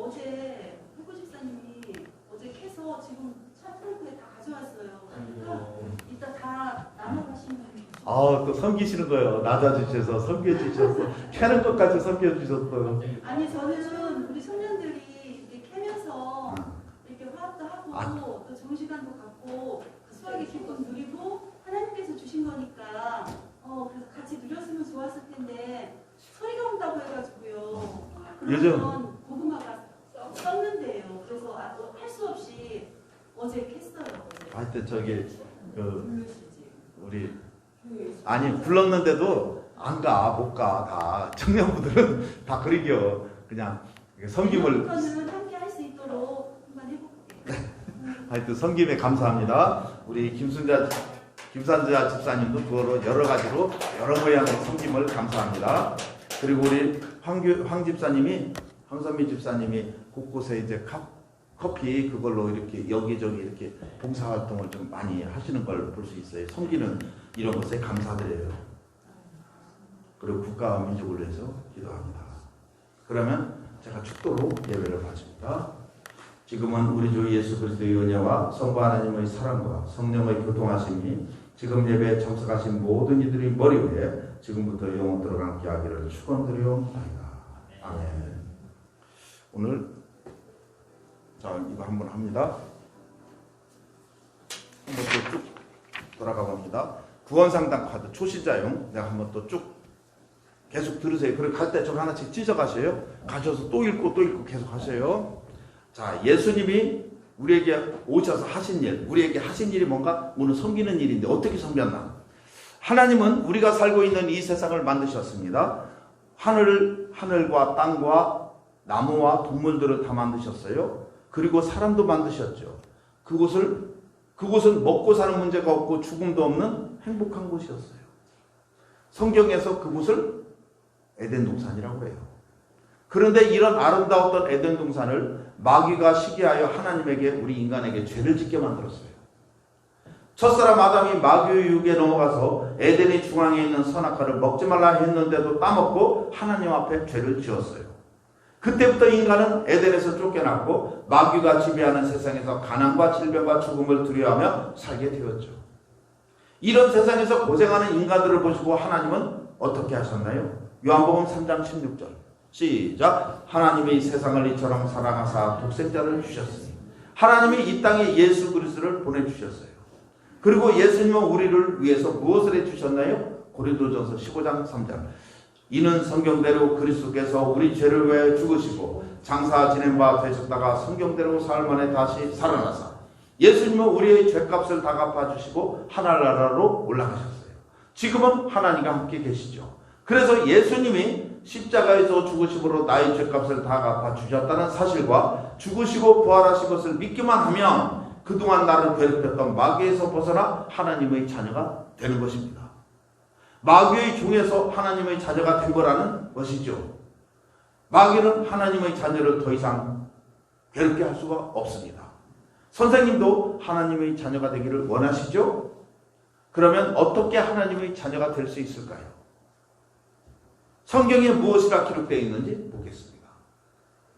해구 집사님이 어제 캐서 지금 차 트렁크에 다 가져왔어요. 그러니까 이따 다 나눠가시면 또 섬기시는 거예요. 낮아주셔서 섬겨주셔서 캐는 것까지 섬겨주셨어요. 아니 저는 우리 청년들이 이렇게 캐면서 이렇게 화합도 하고 또 좋은 시간도 갖고 수학의 기쁨 누리고 하나님께서 주신 거니까 그래서 같이 누렸으면 좋았을 텐데 소리가 온다고 해가지고요. 요즘 고구마가 썩는데요. 그래서 할 수 없이 어제 캤어요. 하여튼 우리 아니 불렀는데도 안 가, 못 가. 다 청년부들은 다 그러겨. 그냥 섬김을 함께 할 수 있도록 한번 해볼게요. 하여튼 섬김에 감사합니다. 우리 김산자 집사님도 그거로 여러 가지로 여러 모양의 섬김을 감사합니다. 그리고 우리 황 집사님이, 황선미 집사님이 곳곳에 이제 커피 그걸로 이렇게 여기저기 이렇게 봉사활동을 좀 많이 하시는 걸 볼 수 있어요. 섬기는 이런 것에 감사드려요. 그리고 국가와 민족을 위해서 기도합니다. 그러면 제가 축도로 예배를 마칩니다. 지금은 우리 주 예수 그리스도의 은혜와 성부 하나님의 사랑과 성령의 교통하심이 지금 예배에 참석하신 모든 이들의 머리 위에 지금부터 영원토록 함께 하기를 축원드리옵나이다. 아멘. 오늘 이거 한번 합니다. 한번 또 쭉 돌아가 봅니다. 구원상담 카드 초신자용 내가 한번 또 쭉 계속 들으세요. 그리고 갈 때 좀 하나씩 찢어 가세요. 가셔서 또 읽고 계속 하세요. 자, 예수님이 우리에게 오셔서 하신 일, 우리에게 하신 일이 뭔가? 오늘 섬기는 일인데 어떻게 섬겼나? 하나님은 우리가 살고 있는 이 세상을 만드셨습니다. 하늘과 땅과 나무와 동물들을 다 만드셨어요. 그리고 사람도 만드셨죠. 그곳은 먹고 사는 문제가 없고 죽음도 없는 행복한 곳이었어요. 성경에서 그곳을 에덴 동산이라고 해요. 그런데 이런 아름다웠던 에덴 동산을 마귀가 시기하여 하나님에게, 우리 인간에게 죄를 짓게 만들었어요. 첫사람 아담이 마귀의 유혹에 넘어가서 에덴의 중앙에 있는 선악과를 먹지 말라 했는데도 따먹고 하나님 앞에 죄를 지었어요. 그때부터 인간은 에덴에서 쫓겨났고 마귀가 지배하는 세상에서 가난과 질병과 죽음을 두려워하며 살게 되었죠. 이런 세상에서 고생하는 인간들을 보시고 하나님은 어떻게 하셨나요? 요한복음 3장 16절 시작. 하나님이 세상을 이처럼 사랑하사 독생자를 주셨으니 하나님이 이 땅에 예수 그리스도를 보내주셨어요. 그리고 예수님은 우리를 위해서 무엇을 해주셨나요? 고린도전서 15장 3절 이는 성경대로 그리스도께서 우리 죄를 위해 죽으시고 장사 지낸 바 되셨다가 성경대로 사흘 만에 다시 살아나사 예수님은 우리의 죄값을 다 갚아주시고 하늘나라로 올라가셨어요. 지금은 하나님과 함께 계시죠. 그래서 예수님이 십자가에서 죽으심으로 나의 죄값을 다 갚아주셨다는 사실과 죽으시고 부활하신 것을 믿기만 하면 그동안 나를 괴롭혔던 마귀에서 벗어나 하나님의 자녀가 되는 것입니다. 마귀의 종에서 하나님의 자녀가 된 거라는 것이죠. 마귀는 하나님의 자녀를 더 이상 괴롭게 할 수가 없습니다. 선생님도 하나님의 자녀가 되기를 원하시죠? 그러면 어떻게 하나님의 자녀가 될 수 있을까요? 성경에 무엇이라 기록되어 있는지 보겠습니다.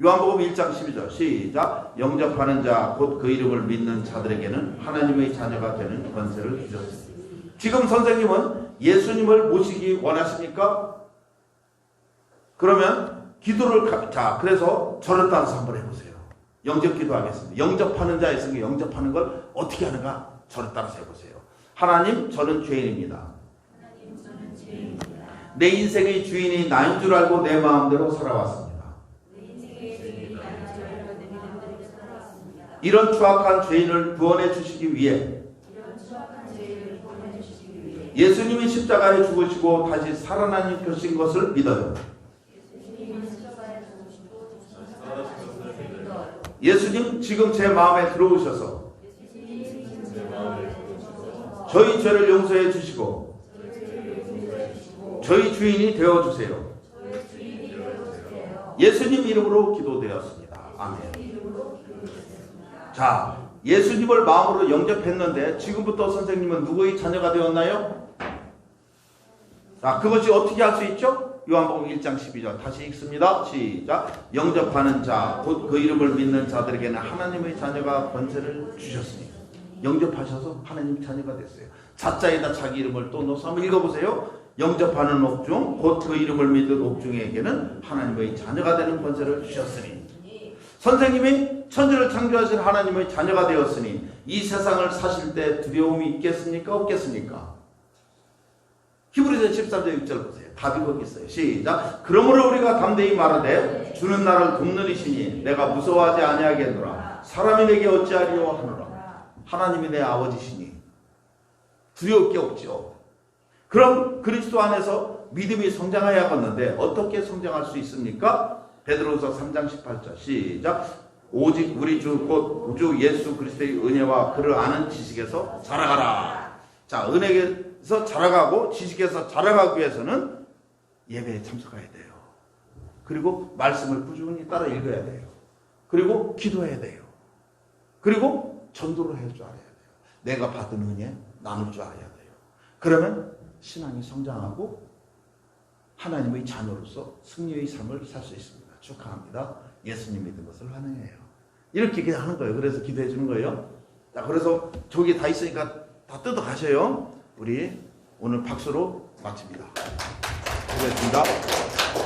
요한복음 1장 12절 시작. 영접하는 자 곧 그 이름을 믿는 자들에게는 하나님의 자녀가 되는 권세를 주셨습니다. 지금 선생님은 예수님을 모시기 원하십니까? 그러면 그래서 저를 따라서 한번 해보세요. 영접 기도하겠습니다. 영접하는 자 있으니 영접하는 걸 어떻게 하는가? 저를 따라서 해보세요. 하나님, 저는 죄인입니다. 내 인생의 주인이 나인 줄 알고 내 마음대로 살아왔습니다. 이런 추악한 죄인을 구원해 주시기 위해 예수님이 십자가에 죽으시고 다시 살아나신 것을 믿어요. 예수님 지금 제 마음에 들어오셔서 저희 죄를 용서해 주시고 저희 주인이 되어주세요. 예수님 이름으로 기도되었습니다. 아멘. 자, 예수님을 마음으로 영접했는데 지금부터 선생님은 누구의 자녀가 되었나요? 자, 그것이 어떻게 할 수 있죠? 요한복음 1장 12절 다시 읽습니다. 시작. 영접하는 자, 곧 그 이름을 믿는 자들에게는 하나님의 자녀가 권세를 주셨으니. 영접하셔서 하나님 자녀가 됐어요. 자자에다 자기 이름을 또 넣어서 한번 읽어보세요. 영접하는 옥중, 곧 그 이름을 믿는 옥중에게는 하나님의 자녀가 되는 권세를 주셨으니. 선생님이 천지를 창조하신 하나님의 자녀가 되었으니 이 세상을 사실 때 두려움이 있겠습니까? 없겠습니까? 히브리서 13장 6절 보세요. 답이 거기 있어요. 시작. 그러므로 우리가 담대히 말하되 주는 나를 돕는 이시니 내가 무서워하지 아니하겠노라. 사람이 내게 어찌하리요 하노라. 하나님이 내 아버지시니 두려울 게 없죠. 그럼 그리스도 안에서 믿음이 성장해야겠는데 어떻게 성장할 수 있습니까? 베드로서 3장 18절 시작. 오직 우리 주 곧 우주 예수 그리스도의 은혜와 그를 아는 지식에서 자라가라. 자, 은혜에서 자라가고 지식에서 자라가기 위해서는 예배에 참석해야 돼요. 그리고 말씀을 꾸준히 따라 읽어야 돼요. 그리고 기도해야 돼요. 그리고 전도를 할 줄 알아야 돼요. 내가 받은 은혜 나눌 줄 알아야 돼요. 그러면 신앙이 성장하고 하나님의 자녀로서 승리의 삶을 살 수 있습니다. 축하합니다. 예수님 믿은 것을 환영해요. 이렇게 그냥 하는 거예요. 그래서 기도해 주는 거예요. 자, 그래서 저기 다 있으니까 다 뜯어 가셔요. 우리 오늘 박수로 마칩니다. 수고했습니다.